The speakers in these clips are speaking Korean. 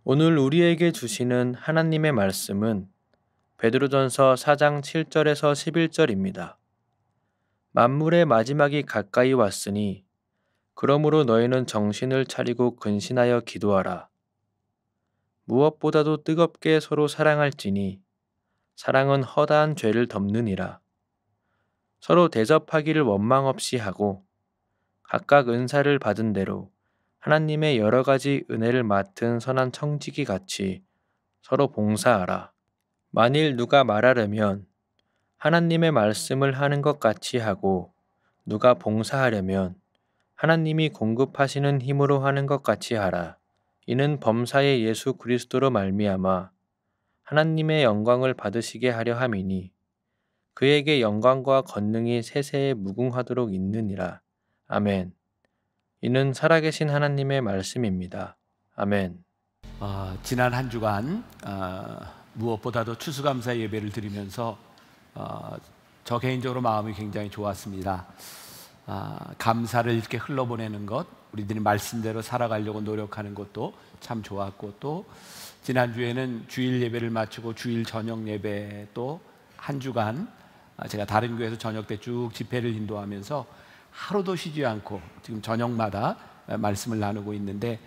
오늘 우리에게 주시는 하나님의 말씀은 베드로전서 4장 7절에서 11절입니다. 만물의 마지막이 가까이 왔으니 그러므로 너희는 정신을 차리고 근신하여 기도하라. 무엇보다도 뜨겁게 서로 사랑할지니 사랑은 허다한 죄를 덮느니라. 서로 대접하기를 원망 없이 하고 각각 은사를 받은 대로 하나님의 여러 가지 은혜를 맡은 선한 청지기 같이 서로 봉사하라. 만일 누가 말하려면 하나님의 말씀을 하는 것 같이 하고 누가 봉사하려면 하나님이 공급하시는 힘으로 하는 것 같이 하라. 이는 범사의 예수 그리스도로 말미암아 하나님의 영광을 받으시게 하려 함이니 그에게 영광과 권능이 세세에 무궁하도록 있느니라. 아멘. 이는 살아계신 하나님의 말씀입니다. 아멘. 지난 한 주간 무엇보다도 추수감사 예배를 드리면서 저 개인적으로 마음이 굉장히 좋았습니다. 감사를 이렇게 흘러보내는 것, 우리들이 말씀대로 살아가려고 노력하는 것도 참 좋았고, 또 지난주에는 주일 예배를 마치고 주일 저녁 예배, 또 한 주간 제가 다른 교회에서 저녁 때 쭉 집회를 인도하면서 하루도 쉬지 않고 지금 저녁마다 말씀을 나누고 있는데,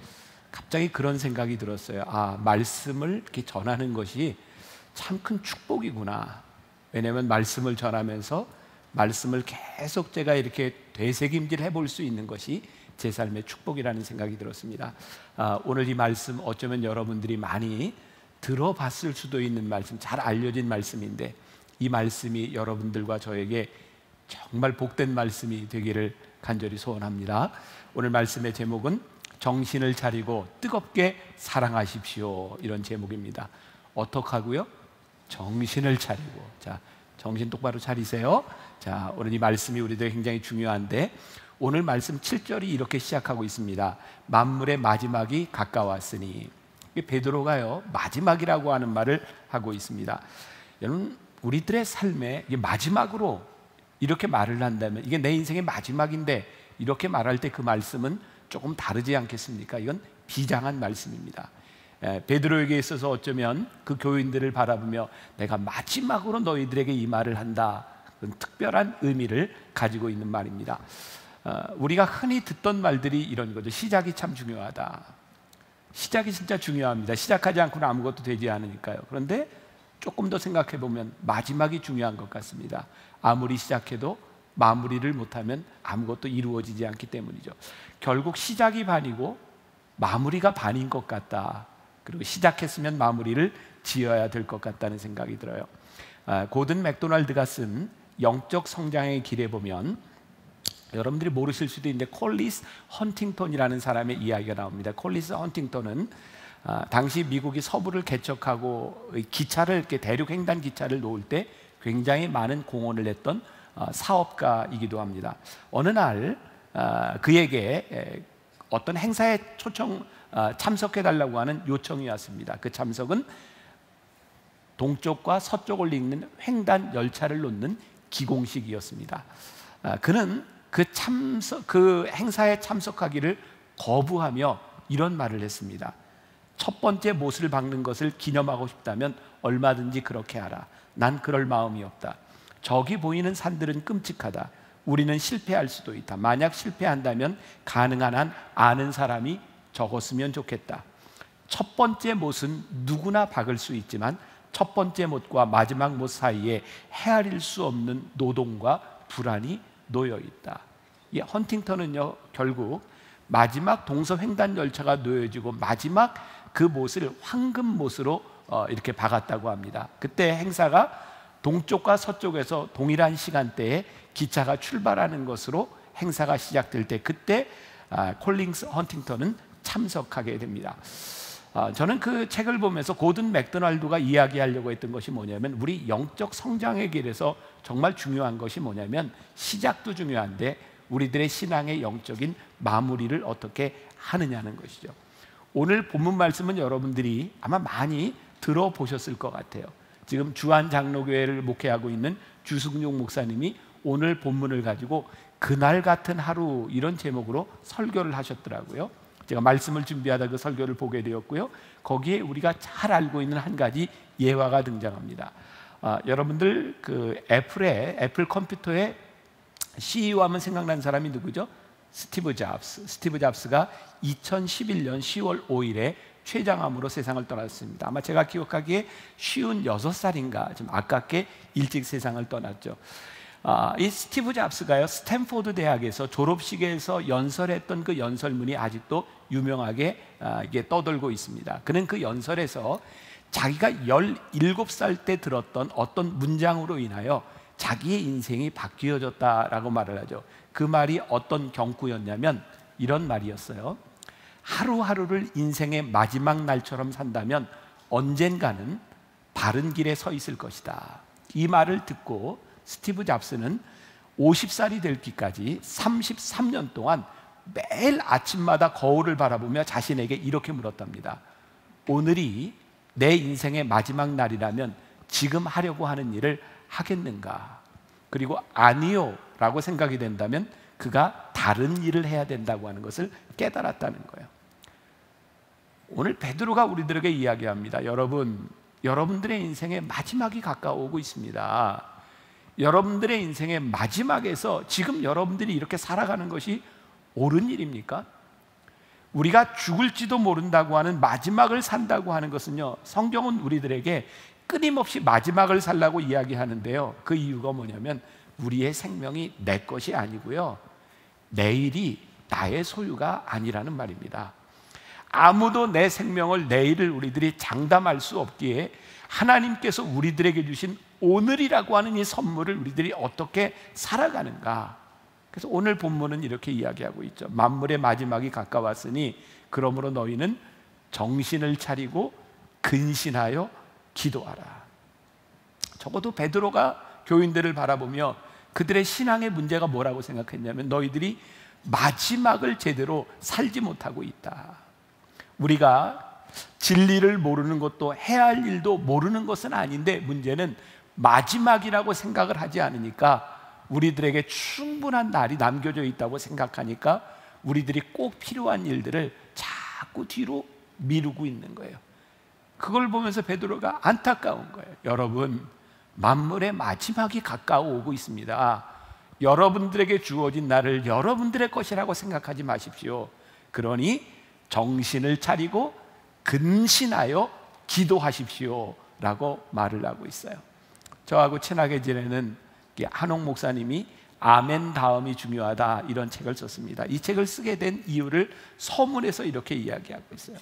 갑자기 그런 생각이 들었어요. 말씀을 이렇게 전하는 것이 참 큰 축복이구나. 왜냐하면 말씀을 전하면서 말씀을 계속 제가 이렇게 되새김질 해볼 수 있는 것이 제 삶의 축복이라는 생각이 들었습니다. 오늘 이 말씀 어쩌면 여러분들이 많이 들어봤을 수도 있는 말씀, 잘 알려진 말씀인데 이 말씀이 여러분들과 저에게 정말 복된 말씀이 되기를 간절히 소원합니다. 오늘 말씀의 제목은 정신을 차리고 뜨겁게 사랑하십시오, 이런 제목입니다. 어떻게 하고요? 정신을 차리고. 자, 정신 똑바로 차리세요. 자, 오늘 이 말씀이 우리들 굉장히 중요한데, 오늘 말씀 7절이 이렇게 시작하고 있습니다. 만물의 마지막이 가까웠으니. 베드로가요, 마지막이라고 하는 말을 하고 있습니다. 여러분, 우리들의 삶에 마지막으로 이렇게 말을 한다면, 이게 내 인생의 마지막인데 이렇게 말할 때 그 말씀은 조금 다르지 않겠습니까? 이건 비장한 말씀입니다. 베드로에게 있어서 어쩌면 그 교인들을 바라보며 내가 마지막으로 너희들에게 이 말을 한다, 그런 특별한 의미를 가지고 있는 말입니다. 우리가 흔히 듣던 말들이 이런 거죠. 시작이 참 중요하다. 시작이 진짜 중요합니다. 시작하지 않고는 아무것도 되지 않으니까요. 그런데 조금 더 생각해 보면 마지막이 중요한 것 같습니다. 아무리 시작해도 마무리를 못하면 아무것도 이루어지지 않기 때문이죠. 결국 시작이 반이고 마무리가 반인 것 같다. 그리고 시작했으면 마무리를 지어야 될 것 같다는 생각이 들어요. 고든 맥도날드가 쓴 영적 성장의 길에 보면 여러분들이 모르실 수도 있는데 콜리스 헌팅턴이라는 사람의 이야기가 나옵니다. 콜리스 헌팅턴은 당시 미국이 서부를 개척하고 기차를, 이렇게 대륙 횡단 기차를 놓을 때 굉장히 많은 공헌을 했던 사업가이기도 합니다. 어느 날 그에게 어떤 행사에 참석해달라고 하는 요청이 왔습니다. 그 참석은 동쪽과 서쪽을 잇는 횡단 열차를 놓는 기공식이었습니다. 그는 그 행사에 참석하기를 거부하며 이런 말을 했습니다. 첫 번째 못을 박는 것을 기념하고 싶다면 얼마든지 그렇게 하라. 난 그럴 마음이 없다. 저기 보이는 산들은 끔찍하다. 우리는 실패할 수도 있다. 만약 실패한다면 가능한 한 아는 사람이 적었으면 좋겠다. 첫 번째 못은 누구나 박을 수 있지만 첫 번째 못과 마지막 못 사이에 헤아릴 수 없는 노동과 불안이 놓여 있다. 이 헌팅턴은요, 결국 마지막 동서횡단 열차가 놓여지고 마지막 그 못을 황금 못으로 이렇게 박았다고 합니다. 그때 행사가 동쪽과 서쪽에서 동일한 시간대에 기차가 출발하는 것으로 행사가 시작될 때, 그때 콜린스 헌팅턴은 참석하게 됩니다. 저는 그 책을 보면서 고든 맥도날드가 이야기하려고 했던 것이 뭐냐면, 우리 영적 성장의 길에서 정말 중요한 것이 뭐냐면 시작도 중요한데 우리들의 신앙의 영적인 마무리를 어떻게 하느냐는 것이죠. 오늘 본문 말씀은 여러분들이 아마 많이 들어보셨을 것 같아요. 지금 주안 장로교회를 목회하고 있는 주승용 목사님이 오늘 본문을 가지고 그날 같은 하루, 이런 제목으로 설교를 하셨더라고요. 제가 말씀을 준비하다 그 설교를 보게 되었고요. 거기에 우리가 잘 알고 있는 한 가지 예화가 등장합니다. 여러분들 그 애플 컴퓨터의 CEO 하면 생각나는 사람이 누구죠? 스티브 잡스. 스티브 잡스가 2011년 10월 5일에 췌장암으로 세상을 떠났습니다. 아마 제가 기억하기에 56살인가 좀 아깝게 일찍 세상을 떠났죠. 이 스티브 잡스가요, 스탠포드 대학에서 졸업식에서 연설했던 그 연설문이 아직도 유명하게 이게 떠돌고 있습니다. 그는 그 연설에서 자기가 17살 때 들었던 어떤 문장으로 인하여 자기의 인생이 바뀌어졌다라고 말을 하죠. 그 말이 어떤 경구였냐면 이런 말이었어요. 하루하루를 인생의 마지막 날처럼 산다면 언젠가는 바른 길에 서 있을 것이다. 이 말을 듣고 스티브 잡스는 50살이 되기까지 33년 동안 매일 아침마다 거울을 바라보며 자신에게 이렇게 물었답니다. 오늘이 내 인생의 마지막 날이라면 지금 하려고 하는 일을 하겠는가? 그리고 아니요 라고 생각이 된다면 그가 다른 일을 해야 된다고 하는 것을 깨달았다는 거예요. 오늘 베드로가 우리들에게 이야기합니다. 여러분들의 인생의 마지막이 가까워오고 있습니다. 여러분들의 인생의 마지막에서 지금 여러분들이 이렇게 살아가는 것이 옳은 일입니까? 우리가 죽을지도 모른다고 하는 마지막을 산다고 하는 것은요, 성경은 우리들에게 끊임없이 마지막을 살라고 이야기하는데요, 그 이유가 뭐냐면 우리의 생명이 내 것이 아니고요, 내일이 나의 소유가 아니라는 말입니다. 아무도 내 생명을, 내일을 우리들이 장담할 수 없기에 하나님께서 우리들에게 주신 오늘이라고 하는 이 선물을 우리들이 어떻게 살아가는가. 그래서 오늘 본문은 이렇게 이야기하고 있죠. 만물의 마지막이 가까웠으니 그러므로 너희는 정신을 차리고 근신하여 기도하라. 적어도 베드로가 교인들을 바라보며 그들의 신앙의 문제가 뭐라고 생각했냐면 너희들이 마지막을 제대로 살지 못하고 있다. 우리가 진리를 모르는 것도 해야 할 일도 모르는 것은 아닌데 문제는 마지막이라고 생각을 하지 않으니까, 우리들에게 충분한 날이 남겨져 있다고 생각하니까 우리들이 꼭 필요한 일들을 자꾸 뒤로 미루고 있는 거예요. 그걸 보면서 베드로가 안타까운 거예요. 여러분, 만물의 마지막이 가까워 오고 있습니다. 여러분들에게 주어진 날을 여러분들의 것이라고 생각하지 마십시오. 그러니 정신을 차리고 근신하여 기도하십시오 라고 말을 하고 있어요. 저하고 친하게 지내는 한옥 목사님이 아멘 다음이 중요하다 이런 책을 썼습니다. 이 책을 쓰게 된 이유를 서문에서 이렇게 이야기하고 있어요.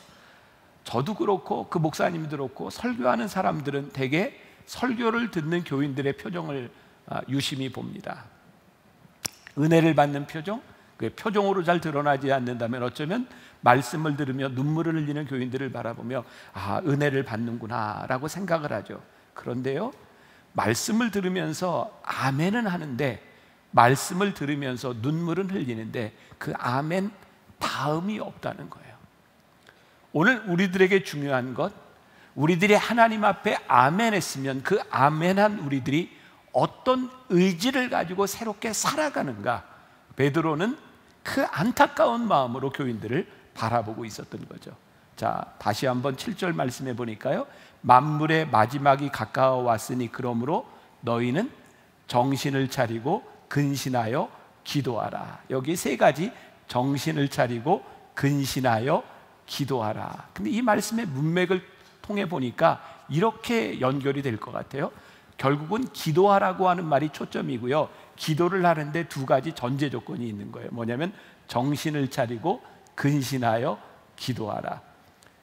저도 그렇고 그 목사님도 그렇고 설교하는 사람들은 대개 설교를 듣는 교인들의 표정을 유심히 봅니다. 은혜를 받는 표정, 그 표정으로 잘 드러나지 않는다면 어쩌면 말씀을 들으며 눈물을 흘리는 교인들을 바라보며 은혜를 받는구나 라고 생각을 하죠. 그런데요, 말씀을 들으면서 아멘은 하는데, 말씀을 들으면서 눈물은 흘리는데 그 아멘 다음이 없다는 거예요. 오늘 우리들에게 중요한 것, 우리들이 하나님 앞에 아멘 했으면 그 아멘한 우리들이 어떤 의지를 가지고 새롭게 살아가는가. 베드로는 그 안타까운 마음으로 교인들을 바라보고 있었던 거죠. 자, 다시 한번 7절 말씀해 보니까요, 만물의 마지막이 가까워 왔으니 그러므로 너희는 정신을 차리고 근신하여 기도하라. 여기 세 가지, 정신을 차리고 근신하여 기도하라. 근데 이 말씀의 문맥을 통해 보니까 이렇게 연결이 될 것 같아요. 결국은 기도하라고 하는 말이 초점이고요, 기도를 하는데 두 가지 전제 조건이 있는 거예요. 뭐냐면 정신을 차리고 근신하여 기도하라.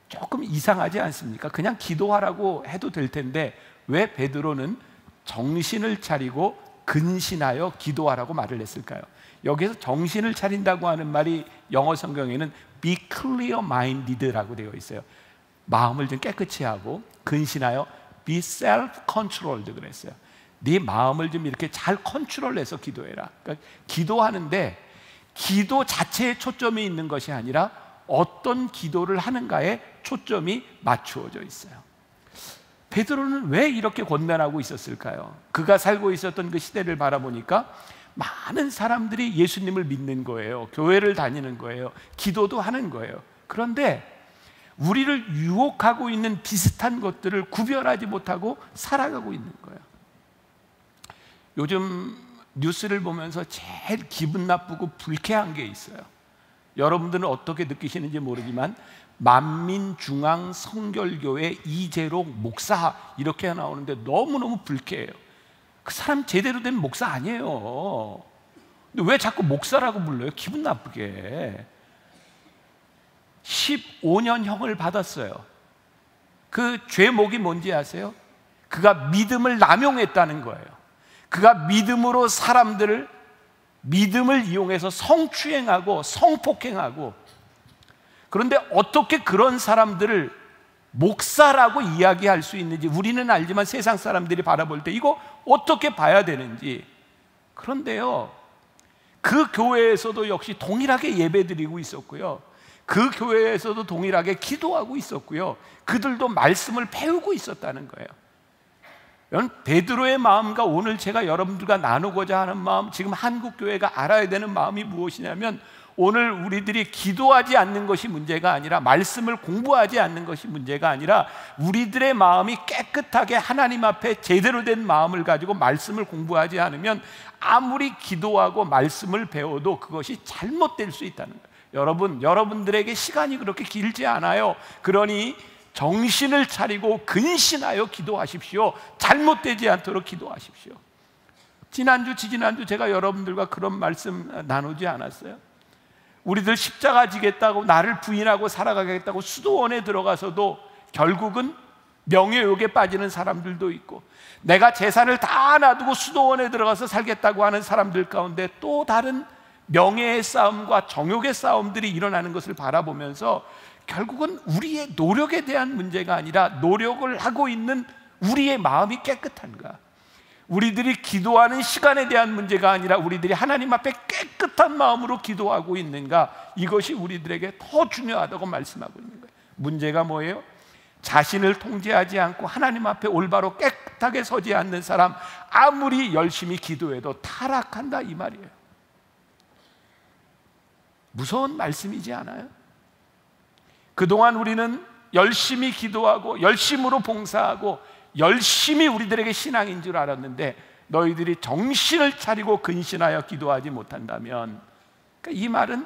조금 이상하지 않습니까? 그냥 기도하라고 해도 될 텐데 왜 베드로는 정신을 차리고 근신하여 기도하라고 말을 했을까요? 여기서 정신을 차린다고 하는 말이 영어 성경에는 be clear-minded라고 되어 있어요. 마음을 좀 깨끗이 하고, 근신하여 be self-controlled 그랬어요. 네 마음을 좀 이렇게 잘 컨트롤해서 기도해라. 그러니까 기도하는데 기도 자체에 초점이 있는 것이 아니라 어떤 기도를 하는가에 초점이 맞추어져 있어요. 베드로는 왜 이렇게 권면하고 있었을까요? 그가 살고 있었던 그 시대를 바라보니까 많은 사람들이 예수님을 믿는 거예요. 교회를 다니는 거예요. 기도도 하는 거예요. 그런데 우리를 유혹하고 있는 비슷한 것들을 구별하지 못하고 살아가고 있는 거예요. 요즘 뉴스를 보면서 제일 기분 나쁘고 불쾌한 게 있어요. 여러분들은 어떻게 느끼시는지 모르지만 만민중앙성결교회 이재록 목사 이렇게 나오는데 너무너무 불쾌해요. 그 사람 제대로 된 목사 아니에요. 근데 왜 자꾸 목사라고 불러요? 기분 나쁘게. 15년형을 받았어요. 그 죄목이 뭔지 아세요? 그가 믿음을 남용했다는 거예요. 그가 믿음으로 사람들을 믿음을 이용해서 성추행하고 성폭행하고, 그런데 어떻게 그런 사람들을 목사라고 이야기할 수 있는지 우리는 알지만 세상 사람들이 바라볼 때 이거 어떻게 봐야 되는지. 그런데요, 그 교회에서도 역시 동일하게 예배드리고 있었고요, 그 교회에서도 동일하게 기도하고 있었고요, 그들도 말씀을 배우고 있었다는 거예요. 베드로의 마음과 오늘 제가 여러분들과 나누고자 하는 마음, 지금 한국교회가 알아야 되는 마음이 무엇이냐면, 오늘 우리들이 기도하지 않는 것이 문제가 아니라, 말씀을 공부하지 않는 것이 문제가 아니라, 우리들의 마음이 깨끗하게 하나님 앞에 제대로 된 마음을 가지고 말씀을 공부하지 않으면 아무리 기도하고 말씀을 배워도 그것이 잘못될 수 있다는 거예요. 여러분들에게 시간이 그렇게 길지 않아요. 그러니 정신을 차리고 근신하여 기도하십시오. 잘못되지 않도록 기도하십시오. 지지난주 제가 여러분들과 그런 말씀 나누지 않았어요? 우리들 십자가 지겠다고, 나를 부인하고 살아가겠다고 수도원에 들어가서도 결국은 명예욕에 빠지는 사람들도 있고, 내가 재산을 다 놔두고 수도원에 들어가서 살겠다고 하는 사람들 가운데 또 다른 명예의 싸움과 정욕의 싸움들이 일어나는 것을 바라보면서, 결국은 우리의 노력에 대한 문제가 아니라 노력을 하고 있는 우리의 마음이 깨끗한가, 우리들이 기도하는 시간에 대한 문제가 아니라 우리들이 하나님 앞에 깨끗한 마음으로 기도하고 있는가, 이것이 우리들에게 더 중요하다고 말씀하고 있는 거예요. 문제가 뭐예요? 자신을 통제하지 않고 하나님 앞에 올바로 깨끗하게 서지 않는 사람, 아무리 열심히 기도해도 타락한다, 이 말이에요. 무서운 말씀이지 않아요? 그동안 우리는 열심히 기도하고 열심으로 봉사하고 열심히 우리들에게 신앙인 줄 알았는데, 너희들이 정신을 차리고 근신하여 기도하지 못한다면, 그러니까 이 말은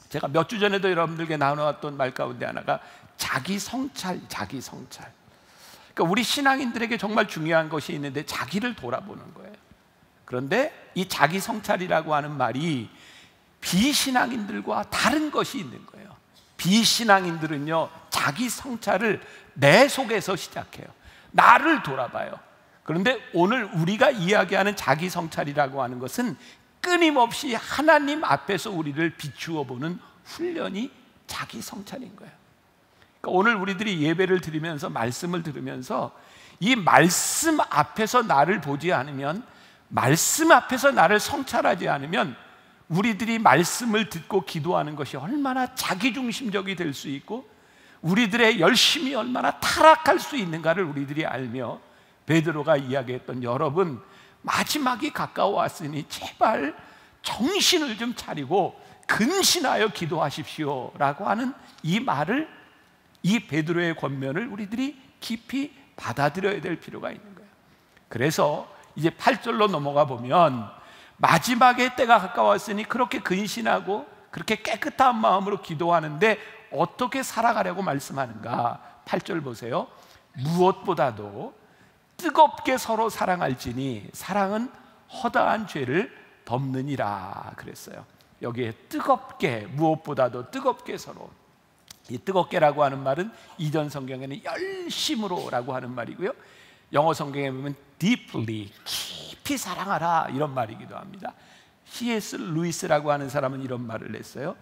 제가 몇 주 전에도 여러분들께 나눠왔던 말 가운데 하나가 자기 성찰. 그러니까 우리 신앙인들에게 정말 중요한 것이 있는데 자기를 돌아보는 거예요. 그런데 이 자기 성찰이라고 하는 말이 비신앙인들과 다른 것이 있는 거예요. 비신앙인들은요, 자기 성찰을 내 속에서 시작해요. 나를 돌아봐요. 그런데 오늘 우리가 이야기하는 자기 성찰이라고 하는 것은 끊임없이 하나님 앞에서 우리를 비추어 보는 훈련이 자기 성찰인 거예요. 그러니까 오늘 우리들이 예배를 드리면서, 말씀을 들으면서 이 말씀 앞에서 나를 보지 않으면, 말씀 앞에서 나를 성찰하지 않으면 우리들이 말씀을 듣고 기도하는 것이 얼마나 자기중심적이 될 수 있고 우리들의 열심이 얼마나 타락할 수 있는가를 우리들이 알며, 베드로가 이야기했던, 여러분 마지막이 가까워왔으니 제발 정신을 좀 차리고 근신하여 기도하십시오 라고 하는 이 말을, 이 베드로의 권면을 우리들이 깊이 받아들여야 될 필요가 있는 거예요. 그래서 이제 8절로 넘어가 보면, 마지막의 때가 가까웠으니 그렇게 근신하고 그렇게 깨끗한 마음으로 기도하는데 어떻게 살아가려고 말씀하는가. 8절 보세요. 무엇보다도 뜨겁게 서로 사랑할지니 사랑은 허다한 죄를 덮느니라 그랬어요. 여기에 뜨겁게, 무엇보다도 뜨겁게 서로, 이 뜨겁게라고 하는 말은 이전 성경에는 열심으로 라고 하는 말이고요, 영어 성경에 보면 deeply, 깊이 사랑하라 이런 말이기도 합니다. C.S. 루이스라고 하는 사람은 이런 말을 했어요.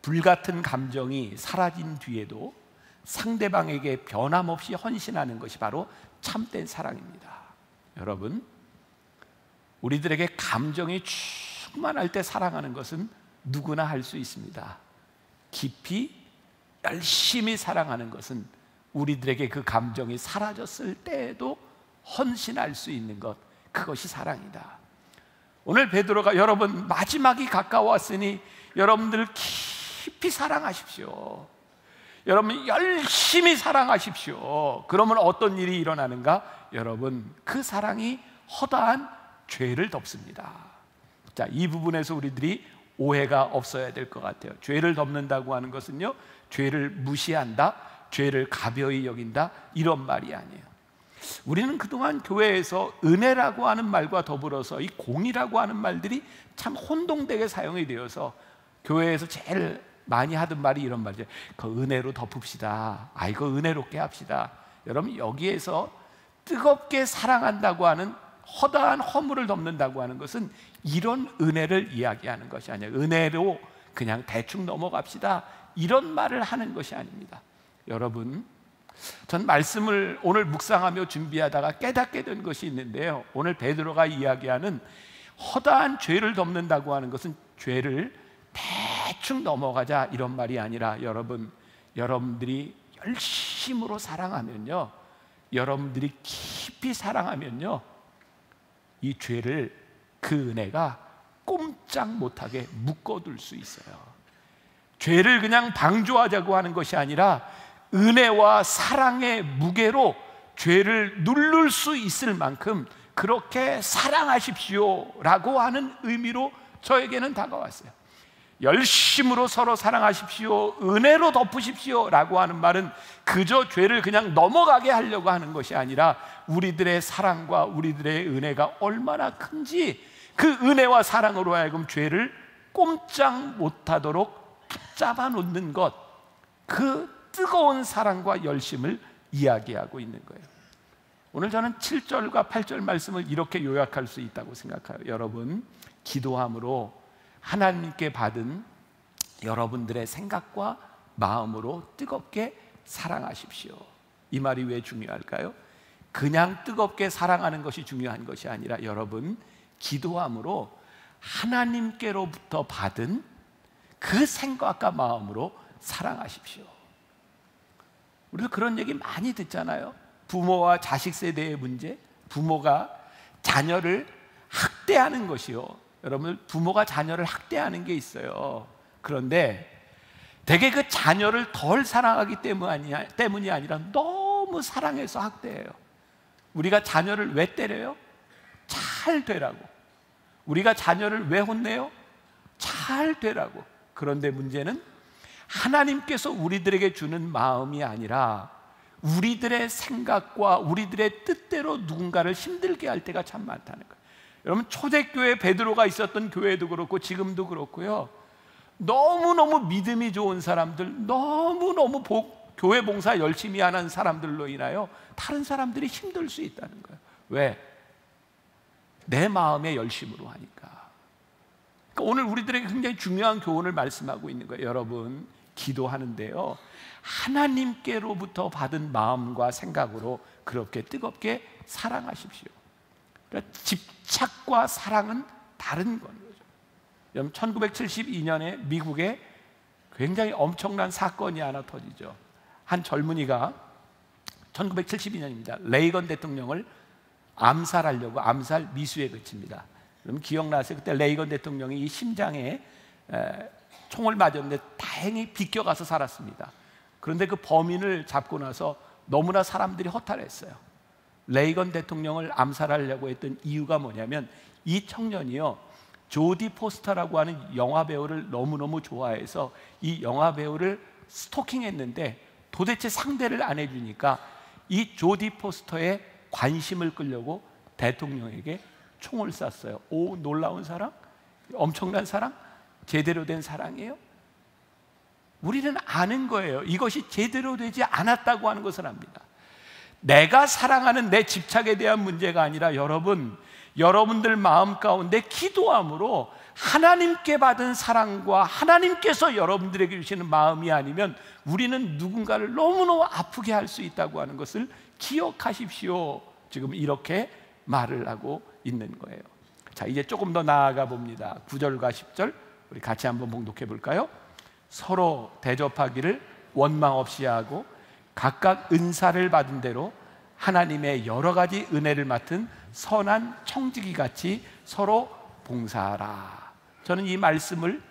불같은 감정이 사라진 뒤에도 상대방에게 변함없이 헌신하는 것이 바로 참된 사랑입니다. 여러분, 우리들에게 감정이 충만할 때 사랑하는 것은 누구나 할 수 있습니다. 깊이 열심히 사랑하는 것은 우리들에게 그 감정이 사라졌을 때에도 헌신할 수 있는 것, 그것이 사랑이다. 오늘 베드로가, 여러분 마지막이 가까웠으니 여러분들 깊이 사랑하십시오. 여러분 열심히 사랑하십시오. 그러면 어떤 일이 일어나는가? 여러분 그 사랑이 허다한 죄를 덮습니다. 자, 이 부분에서 우리들이 오해가 없어야 될 것 같아요. 죄를 덮는다고 하는 것은요, 죄를 무시한다, 죄를 가벼이 여긴다, 이런 말이 아니에요. 우리는 그동안 교회에서 은혜라고 하는 말과 더불어서 이 공의라고 하는 말들이 참 혼동되게 사용이 되어서 교회에서 제일 많이 하던 말이 이런 말이죠. 그 은혜로 덮읍시다. 이거 은혜롭게 합시다. 여러분 여기에서 뜨겁게 사랑한다고 하는 허다한 허물을 덮는다고 하는 것은 이런 은혜를 이야기하는 것이 아니에요. 은혜로 그냥 대충 넘어갑시다, 이런 말을 하는 것이 아닙니다. 여러분, 전 말씀을 오늘 묵상하며 준비하다가 깨닫게 된 것이 있는데요, 오늘 베드로가 이야기하는 허다한 죄를 덮는다고 하는 것은 죄를 대충 넘어가자, 이런 말이 아니라 여러분, 여러분들이 열심으로 사랑하면요, 여러분들이 깊이 사랑하면요, 이 죄를, 그 은혜가 꼼짝 못하게 묶어둘 수 있어요. 죄를 그냥 방조하자고 하는 것이 아니라 은혜와 사랑의 무게로 죄를 누를 수 있을 만큼 그렇게 사랑하십시오라고 하는 의미로 저에게는 다가왔어요. 열심으로 서로 사랑하십시오, 은혜로 덮으십시오 라고 하는 말은 그저 죄를 그냥 넘어가게 하려고 하는 것이 아니라 우리들의 사랑과 우리들의 은혜가 얼마나 큰지, 그 은혜와 사랑으로 하여금 죄를 꼼짝 못하도록 붙잡아 놓는 것, 그 뜨거운 사랑과 열심을 이야기하고 있는 거예요. 오늘 저는 7절과 8절 말씀을 이렇게 요약할 수 있다고 생각해요. 여러분, 기도함으로 하나님께 받은 여러분들의 생각과 마음으로 뜨겁게 사랑하십시오. 이 말이 왜 중요할까요? 그냥 뜨겁게 사랑하는 것이 중요한 것이 아니라 여러분, 기도함으로 하나님께로부터 받은 그 생각과 마음으로 사랑하십시오. 우리도 그런 얘기 많이 듣잖아요. 부모와 자식 세대의 문제, 부모가 자녀를 학대하는 것이요, 여러분, 부모가 자녀를 학대하는 게 있어요. 그런데 대개 그 자녀를 덜 사랑하기 때문이 아니라 너무 사랑해서 학대해요. 우리가 자녀를 왜 때려요? 잘 되라고. 우리가 자녀를 왜 혼내요? 잘 되라고. 그런데 문제는 하나님께서 우리들에게 주는 마음이 아니라 우리들의 생각과 우리들의 뜻대로 누군가를 힘들게 할 때가 참 많다는 거예요. 여러분, 초대교회 베드로가 있었던 교회도 그렇고 지금도 그렇고요, 너무너무 믿음이 좋은 사람들, 너무너무 교회 봉사 열심히 하는 사람들로 인하여 다른 사람들이 힘들 수 있다는 거예요. 왜? 내 마음의 열심으로 하니까. 그러니까 오늘 우리들에게 굉장히 중요한 교훈을 말씀하고 있는 거예요. 여러분, 기도하는데요, 하나님께로부터 받은 마음과 생각으로 그렇게 뜨겁게 사랑하십시오. 그러니까 집착과 사랑은 다른 거죠. 여러분, 1972년에 미국에 굉장히 엄청난 사건이 하나 터지죠. 한 젊은이가 1972년입니다. 레이건 대통령을 암살하려고 암살 미수에 그칩니다. 그럼 기억나세요? 그때 레이건 대통령이 이 심장에 총을 맞았는데 다행히 비껴가서 살았습니다. 그런데 그 범인을 잡고 나서 너무나 사람들이 허탈했어요. 레이건 대통령을 암살하려고 했던 이유가 뭐냐면 이 청년이요, 조디 포스터라고 하는 영화배우를 너무너무 좋아해서 이 영화배우를 스토킹했는데 도대체 상대를 안 해주니까 이 조디 포스터의 관심을 끌려고 대통령에게 총을 쐈어요. 오, 놀라운 사랑? 엄청난 사랑? 제대로 된 사랑이에요? 우리는 아는 거예요. 이것이 제대로 되지 않았다고 하는 것을 압니다. 내가 사랑하는 내 집착에 대한 문제가 아니라 여러분들 마음 가운데 기도함으로 하나님께 받은 사랑과 하나님께서 여러분들에게 주시는 마음이 아니면 우리는 누군가를 너무너무 아프게 할 수 있다고 하는 것을 기억하십시오. 지금 이렇게 말을 하고 있는 거예요. 자, 이제 조금 더 나아가 봅니다. 9절과 10절 우리 같이 한번 봉독해 볼까요? 서로 대접하기를 원망 없이 하고 각각 은사를 받은 대로 하나님의 여러 가지 은혜를 맡은 선한 청지기 같이 서로 봉사하라. 저는 이 말씀을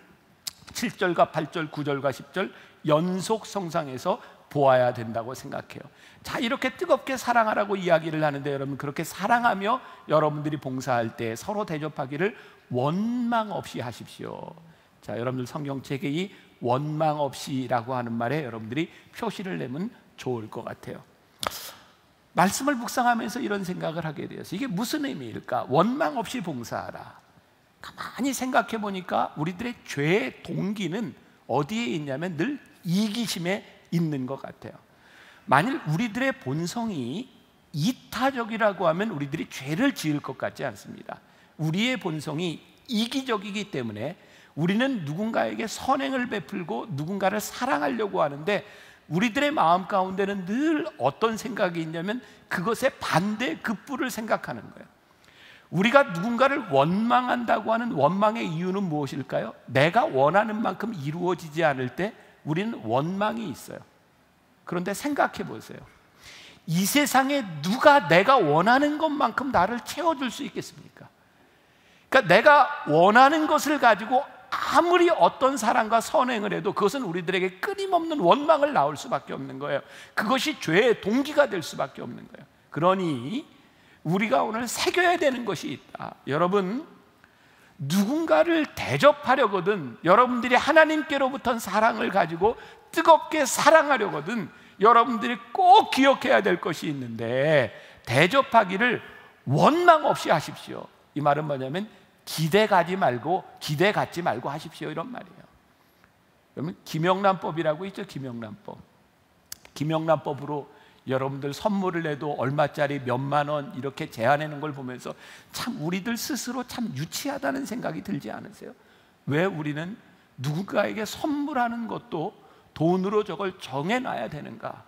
7절과 8절, 9절과 10절 연속 성상에서 보아야 된다고 생각해요. 자, 이렇게 뜨겁게 사랑하라고 이야기를 하는데, 여러분 그렇게 사랑하며 여러분들이 봉사할 때 서로 대접하기를 원망 없이 하십시오. 자, 여러분들 성경책에 이 원망 없이라고 하는 말에 여러분들이 표시를 내면 좋을 것 같아요. 말씀을 묵상하면서 이런 생각을 하게 되어서 이게 무슨 의미일까? 원망 없이 봉사하라. 가만히 생각해 보니까 우리들의 죄의 동기는 어디에 있냐면 늘 이기심에 있는 것 같아요. 만일 우리들의 본성이 이타적이라고 하면 우리들이 죄를 지을 것 같지 않습니다. 우리의 본성이 이기적이기 때문에 우리는 누군가에게 선행을 베풀고 누군가를 사랑하려고 하는데, 우리들의 마음 가운데는 늘 어떤 생각이 있냐면 그것의 반대 급부를 생각하는 거예요. 우리가 누군가를 원망한다고 하는 원망의 이유는 무엇일까요? 내가 원하는 만큼 이루어지지 않을 때 우리는 원망이 있어요. 그런데 생각해 보세요. 이 세상에 누가 내가 원하는 것만큼 나를 채워줄 수 있겠습니까? 그러니까 내가 원하는 것을 가지고 아무리 어떤 사랑과 선행을 해도 그것은 우리들에게 끊임없는 원망을 낳을 수밖에 없는 거예요. 그것이 죄의 동기가 될 수밖에 없는 거예요. 그러니 우리가 오늘 새겨야 되는 것이 있다. 여러분, 누군가를 대접하려거든, 여러분들이 하나님께로부터 사랑을 가지고 뜨겁게 사랑하려거든, 여러분들이 꼭 기억해야 될 것이 있는데, 대접하기를 원망 없이 하십시오. 이 말은 뭐냐면 기대 갖지 말고 하십시오, 이런 말이에요. 그러면 김영란법이라고 있죠. 김영란법으로 여러분들 선물을 내도 얼마짜리 몇만 원 이렇게 제한하는 걸 보면서 참 우리들 스스로 참 유치하다는 생각이 들지 않으세요? 왜 우리는 누군가에게 선물하는 것도 돈으로 저걸 정해놔야 되는가?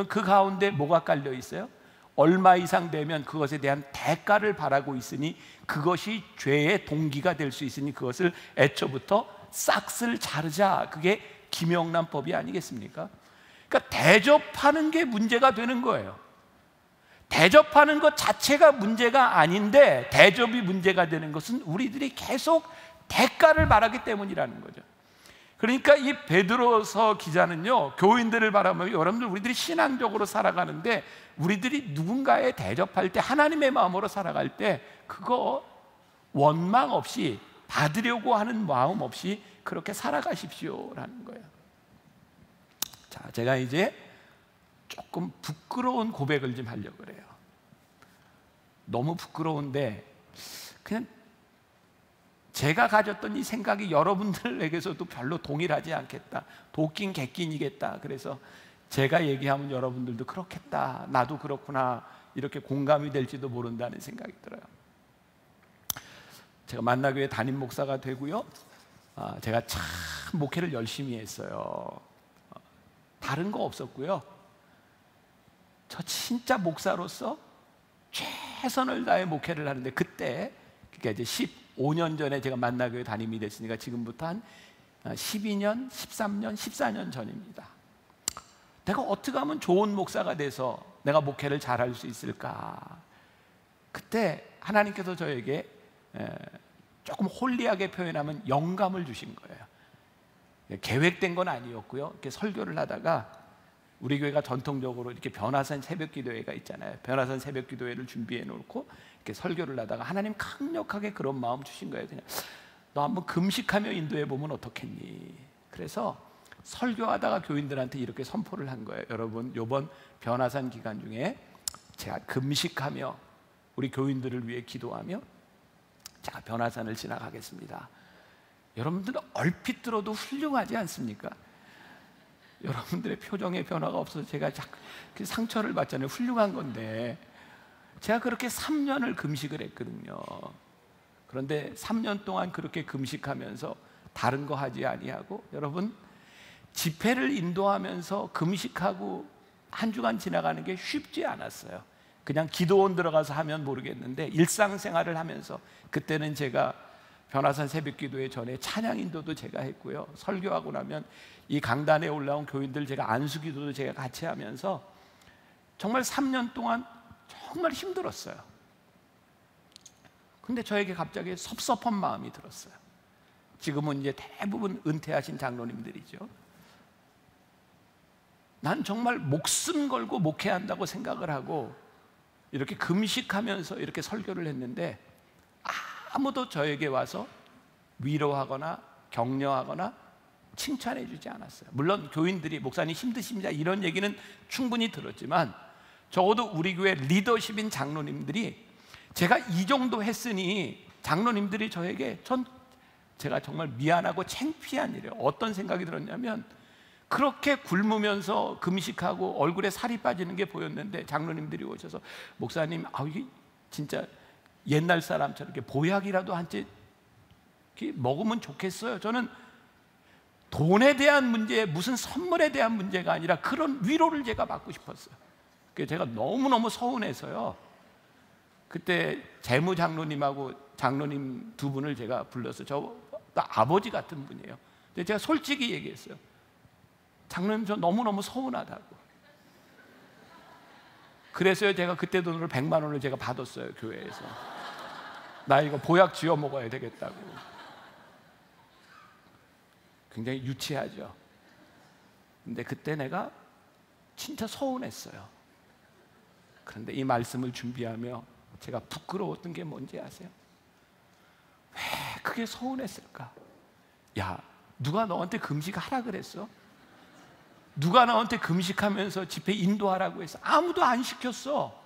그 가운데 뭐가 깔려 있어요? 얼마 이상 되면 그것에 대한 대가를 바라고 있으니 그것이 죄의 동기가 될 수 있으니 그것을 애초부터 싹쓸 자르자. 그게 김영란법이 아니겠습니까? 그러니까 대접하는 게 문제가 되는 거예요. 대접하는 것 자체가 문제가 아닌데 대접이 문제가 되는 것은 우리들이 계속 대가를 바라기 때문이라는 거죠. 그러니까 이 베드로서 기자는요, 교인들을 바라보면, 여러분들 우리들이 신앙적으로 살아가는데 우리들이 누군가에 대접할 때, 하나님의 마음으로 살아갈 때 그거 원망 없이, 받으려고 하는 마음 없이 그렇게 살아가십시오라는 거예요. 자, 제가 이제 조금 부끄러운 고백을 좀 하려고 그래요. 너무 부끄러운데 그냥 제가 가졌던 이 생각이 여러분들에게서도 별로 동일하지 않겠다. 도끼인 객끼이겠다. 그래서 제가 얘기하면 여러분들도 그렇겠다, 나도 그렇구나, 이렇게 공감이 될지도 모른다는 생각이 들어요. 제가 만나교회 담임 목사가 되고요, 제가 참 목회를 열심히 했어요. 다른 거 없었고요, 저 진짜 목사로서 최선을 다해 목회를 하는데, 그때 그러니까 이제 15년 전에 제가 만나교회 담임이 됐으니까 지금부터 한 12년, 13년, 14년 전입니다. 내가 어떻게 하면 좋은 목사가 돼서 내가 목회를 잘할 수 있을까? 그때 하나님께서 저에게 조금 홀리하게 표현하면 영감을 주신 거예요. 계획된 건 아니었고요. 이렇게 설교를 하다가 우리 교회가 전통적으로 이렇게 변화산 새벽기도회가 있잖아요. 변화산 새벽기도회를 준비해 놓고 이렇게 설교를 하다가 하나님 강력하게 그런 마음 주신 거예요. 그냥 너 한번 금식하며 인도해 보면 어떻겠니? 그래서 설교하다가 교인들한테 이렇게 선포를 한 거예요. 여러분, 이번 변화산 기간 중에 제가 금식하며 우리 교인들을 위해 기도하며 제가 변화산을 지나가겠습니다. 여러분들 얼핏 들어도 훌륭하지 않습니까? 여러분들의 표정에 변화가 없어서 제가 자꾸 상처를 받잖아요. 훌륭한 건데 제가 그렇게 3년을 금식을 했거든요. 그런데 3년 동안 그렇게 금식하면서 다른 거 하지 아니하고, 여러분, 집회를 인도하면서 금식하고 한 주간 지나가는 게 쉽지 않았어요. 그냥 기도원 들어가서 하면 모르겠는데 일상생활을 하면서, 그때는 제가 변화산 새벽기도회 전에 찬양 인도도 제가 했고요, 설교하고 나면 이 강단에 올라온 교인들 제가 안수기도도 제가 같이 하면서 정말 3년 동안 정말 힘들었어요. 근데 저에게 갑자기 섭섭한 마음이 들었어요. 지금은 이제 대부분 은퇴하신 장로님들이죠. 난 정말 목숨 걸고 목회한다고 생각을 하고 이렇게 금식하면서 이렇게 설교를 했는데 아무도 저에게 와서 위로하거나 격려하거나 칭찬해 주지 않았어요. 물론 교인들이 목사님 힘드십니다 이런 얘기는 충분히 들었지만 적어도 우리 교회 리더십인 장로님들이 제가 이 정도 했으니 장로님들이 저에게 제가 정말 미안하고 창피한 일이에요. 어떤 생각이 들었냐면 그렇게 굶으면서 금식하고 얼굴에 살이 빠지는 게 보였는데 장로님들이 오셔서 목사님 이게 진짜 옛날 사람처럼 이렇게 보약이라도 한 채 먹으면 좋겠어요. 저는 돈에 대한 문제, 무슨 선물에 대한 문제가 아니라 그런 위로를 제가 받고 싶었어요. 그래서 제가 너무너무 서운해서요, 그때 재무장로님하고 장로님 두 분을 제가 불러서 저 아버지 같은 분이에요. 근데 제가 솔직히 얘기했어요. 장로님 저 너무너무 서운하다고. 그래서요 제가 그때 돈으로 100만 원을 제가 받았어요. 교회에서. 나 이거 보약 지어 먹어야 되겠다고. 굉장히 유치하죠. 근데 그때 내가 진짜 서운했어요. 그런데 이 말씀을 준비하며 제가 부끄러웠던 게 뭔지 아세요? 왜 그게 서운했을까? 야, 누가 너한테 금식하라 그랬어? 누가 너한테 금식하면서 집회 인도하라고 했어? 아무도 안 시켰어.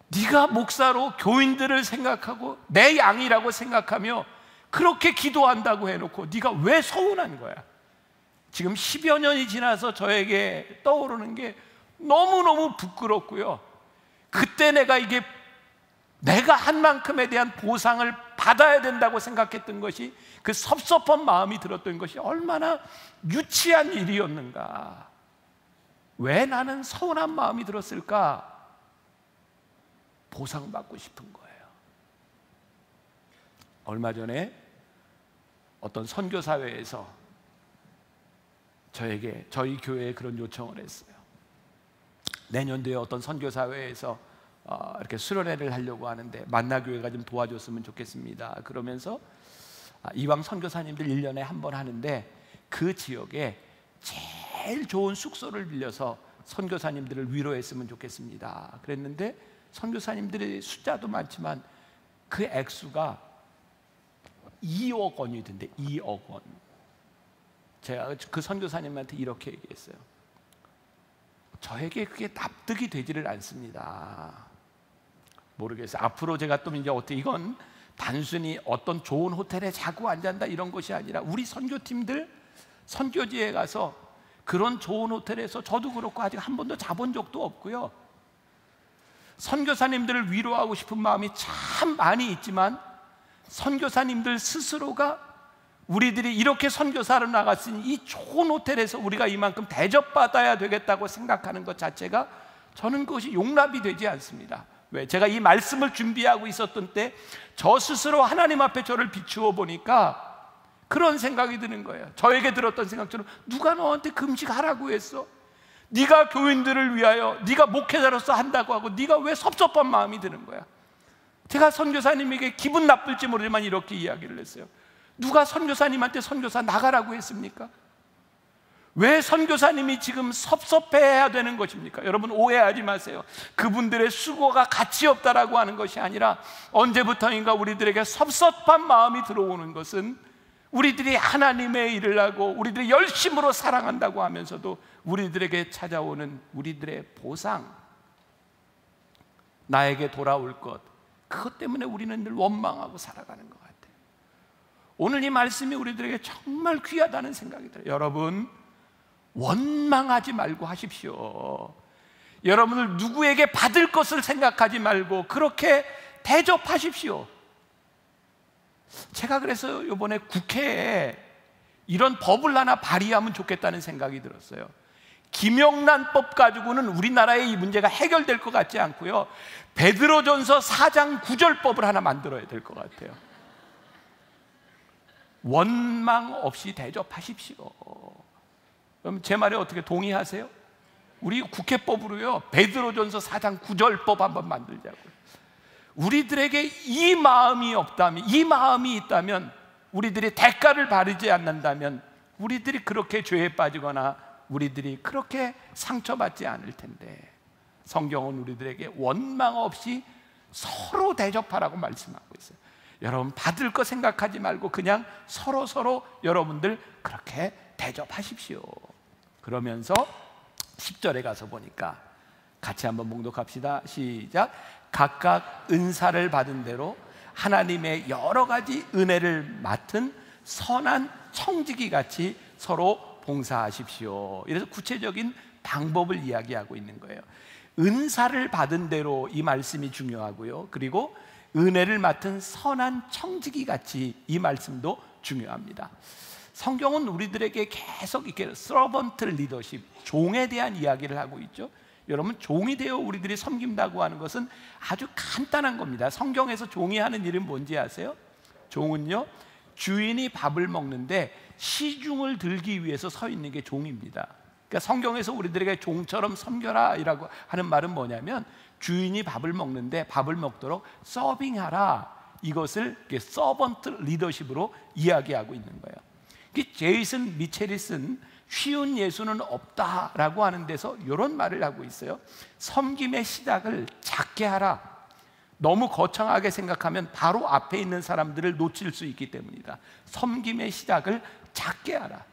네가 목사로 교인들을 생각하고 내 양이라고 생각하며 그렇게 기도한다고 해놓고 네가 왜 서운한 거야? 지금 10여 년이 지나서 저에게 떠오르는 게 너무너무 부끄럽고요, 그때 내가 한 만큼에 대한 보상을 받아야 된다고 생각했던 것이, 그 섭섭한 마음이 들었던 것이 얼마나 유치한 일이었는가. 왜 나는 서운한 마음이 들었을까? 보상받고 싶은 거예요. 얼마 전에 어떤 선교사회에서 저희 교회에 그런 요청을 했어요. 내년도에 어떤 선교사회에서 이렇게 수련회를 하려고 하는데 만나교회가 좀 도와줬으면 좋겠습니다. 그러면서 이왕 선교사님들 1년에 한 번 하는데 그 지역에 제일 좋은 숙소를 빌려서 선교사님들을 위로했으면 좋겠습니다. 그랬는데 선교사님들의 숫자도 많지만 그 액수가 2억 원이 된대. 2억 원. 제가 그 선교사님한테 이렇게 얘기했어요. 저에게 그게 납득이 되지를 않습니다. 모르겠어요. 앞으로 제가 또 이제 어떻게, 이건 단순히 어떤 좋은 호텔에 자고 앉았다 이런 것이 아니라 우리 선교팀들 선교지에 가서 그런 좋은 호텔에서 저도 그렇고 아직 한 번도 자본 적도 없고요, 선교사님들을 위로하고 싶은 마음이 참 많이 있지만 선교사님들 스스로가 우리들이 이렇게 선교사를 나갔으니 이 좋은 호텔에서 우리가 이만큼 대접받아야 되겠다고 생각하는 것 자체가 저는 그것이 용납이 되지 않습니다. 왜? 제가 이 말씀을 준비하고 있었던 때 저 스스로 하나님 앞에 저를 비추어 보니까 그런 생각이 드는 거예요. 저에게 들었던 생각처럼 누가 너한테 금식하라고 했어? 네가 교인들을 위하여 네가 목회자로서 한다고 하고 네가 왜 섭섭한 마음이 드는 거야? 제가 선교사님에게 기분 나쁠지 모르지만 이렇게 이야기를 했어요. 누가 선교사님한테 선교사 나가라고 했습니까? 왜 선교사님이 지금 섭섭해야 되는 것입니까? 여러분 오해하지 마세요. 그분들의 수고가 가치 없다라고 하는 것이 아니라 언제부터인가 우리들에게 섭섭한 마음이 들어오는 것은 우리들이 하나님의 일을 하고 우리들이 열심으로 사랑한다고 하면서도 우리들에게 찾아오는 우리들의 보상, 나에게 돌아올 것, 그것 때문에 우리는 늘 원망하고 살아가는 것 같아요. 오늘 이 말씀이 우리들에게 정말 귀하다는 생각이 들어요. 여러분 원망하지 말고 하십시오. 여러분을 누구에게 받을 것을 생각하지 말고 그렇게 대접하십시오. 제가 그래서 이번에 국회에 이런 법을 하나 발의하면 좋겠다는 생각이 들었어요. 김영란법 가지고는 우리나라의 이 문제가 해결될 것 같지 않고요, 베드로전서 4장 9절법을 하나 만들어야 될 것 같아요. 원망 없이 대접하십시오. 그럼 제 말에 어떻게 동의하세요? 우리 국회법으로요 베드로전서 4장 9절법 한번 만들자고요. 우리들에게 이 마음이 없다면, 이 마음이 있다면 우리들이 대가를 바르지 않는다면 우리들이 그렇게 죄에 빠지거나 우리들이 그렇게 상처받지 않을 텐데, 성경은 우리들에게 원망 없이 서로 대접하라고 말씀하고 있어요. 여러분, 받을 거 생각하지 말고 그냥 서로 여러분들 그렇게 대접하십시오. 그러면서 10절에 가서 보니까 같이 한번 봉독합시다. 시작. 각각 은사를 받은 대로 하나님의 여러 가지 은혜를 맡은 선한 청지기 같이 서로 봉사하십시오. 이래서 구체적인 방법을 이야기하고 있는 거예요. 은사를 받은 대로, 이 말씀이 중요하고요. 그리고 은혜를 맡은 선한 청지기 같이, 이 말씀도 중요합니다. 성경은 우리들에게 계속 이렇게 서번트 리더십, 종에 대한 이야기를 하고 있죠. 여러분, 종이 되어 우리들이 섬긴다고 하는 것은 아주 간단한 겁니다. 성경에서 종이 하는 일은 뭔지 아세요? 종은요, 주인이 밥을 먹는데 시중을 들기 위해서 서 있는 게 종입니다. 그러니까 성경에서 우리들에게 종처럼 섬겨라 이라고 하는 말은 뭐냐면, 주인이 밥을 먹는데 밥을 먹도록 서빙하라, 이것을 서번트 리더십으로 이야기하고 있는 거예요. 제이슨 미첼이 쓴 쉬운 예수는 없다라고 하는 데서 이런 말을 하고 있어요. 섬김의 시작을 작게 하라. 너무 거창하게 생각하면 바로 앞에 있는 사람들을 놓칠 수 있기 때문이다. 섬김의 시작을 작게 하라.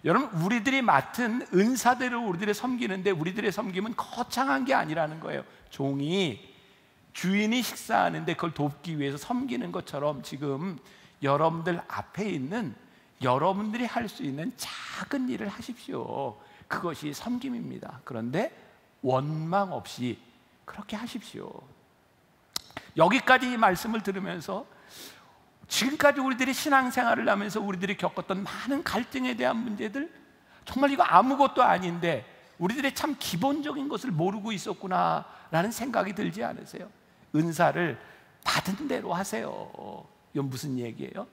여러분, 우리들이 맡은 은사대로 우리들이 섬기는데, 우리들의 섬김은 거창한 게 아니라는 거예요. 종이 주인이 식사하는데 그걸 돕기 위해서 섬기는 것처럼 지금 여러분들 앞에 있는, 여러분들이 할 수 있는 작은 일을 하십시오. 그것이 섬김입니다. 그런데 원망 없이 그렇게 하십시오. 여기까지 이 말씀을 들으면서 지금까지 우리들이 신앙생활을 하면서 우리들이 겪었던 많은 갈등에 대한 문제들, 정말 이거 아무것도 아닌데 우리들의 참 기본적인 것을 모르고 있었구나라는 생각이 들지 않으세요? 은사를 받은 대로 하세요. 이건 무슨 얘기예요?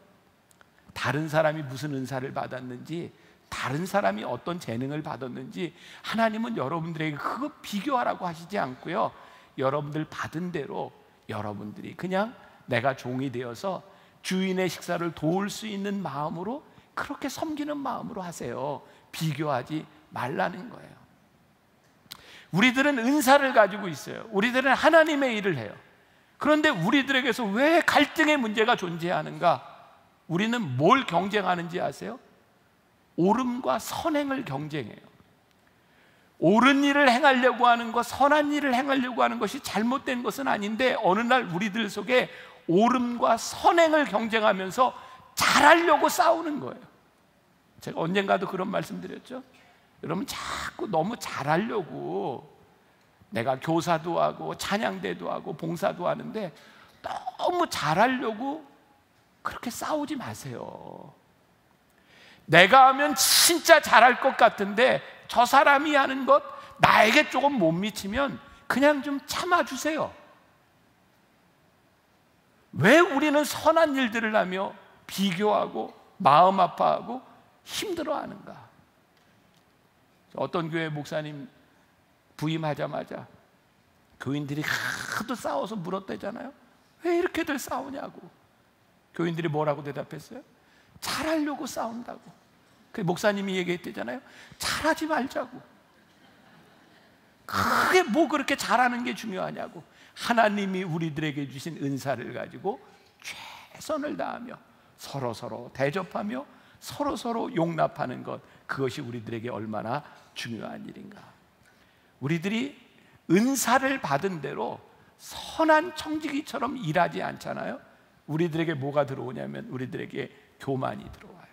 다른 사람이 무슨 은사를 받았는지, 다른 사람이 어떤 재능을 받았는지 하나님은 여러분들에게 그거 비교하라고 하시지 않고요, 여러분들 받은 대로 여러분들이 그냥 내가 종이 되어서 주인의 식사를 도울 수 있는 마음으로, 그렇게 섬기는 마음으로 하세요. 비교하지 말라는 거예요. 우리들은 은사를 가지고 있어요. 우리들은 하나님의 일을 해요. 그런데 우리들에게서 왜 갈등의 문제가 존재하는가? 우리는 뭘 경쟁하는지 아세요? 옳음과 선행을 경쟁해요. 옳은 일을 행하려고 하는 것, 선한 일을 행하려고 하는 것이 잘못된 것은 아닌데, 어느 날 우리들 속에 옳음과 선행을 경쟁하면서 잘하려고 싸우는 거예요. 제가 언젠가도 그런 말씀 드렸죠. 여러분, 자꾸 너무 잘하려고, 내가 교사도 하고 찬양대도 하고 봉사도 하는데 너무 잘하려고 그렇게 싸우지 마세요. 내가 하면 진짜 잘할 것 같은데 저 사람이 하는 것 나에게 조금 못 미치면 그냥 좀 참아주세요. 왜 우리는 선한 일들을 하며 비교하고 마음 아파하고 힘들어하는가? 어떤 교회 목사님 부임하자마자 교인들이 하도 싸워서 물었대잖아요. 왜 이렇게들 싸우냐고. 교인들이 뭐라고 대답했어요? 잘하려고 싸운다고. 그 목사님이 얘기했대잖아요. 잘하지 말자고. 그게 뭐 그렇게 잘하는 게 중요하냐고. 하나님이 우리들에게 주신 은사를 가지고 최선을 다하며 서로 대접하며 서로 용납하는 것, 그것이 우리들에게 얼마나 중요한 일인가. 우리들이 은사를 받은 대로 선한 청지기처럼 일하지 않잖아요. 우리들에게 뭐가 들어오냐면 우리들에게 교만이 들어와요.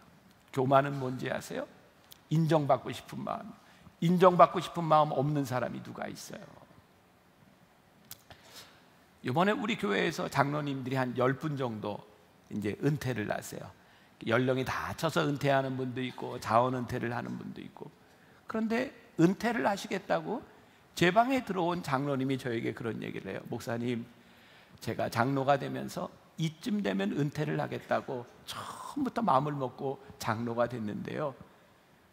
교만은 뭔지 아세요? 인정받고 싶은 마음. 인정받고 싶은 마음 없는 사람이 누가 있어요? 이번에 우리 교회에서 장로님들이 한 10분 정도 이제 은퇴를 하세요. 연령이 다 쳐서 은퇴하는 분도 있고 자원 은퇴를 하는 분도 있고. 그런데 은퇴를 하시겠다고 제 방에 들어온 장로님이 저에게 그런 얘기를 해요. 목사님, 제가 장로가 되면서 이쯤 되면 은퇴를 하겠다고 처음부터 마음을 먹고 장로가 됐는데요,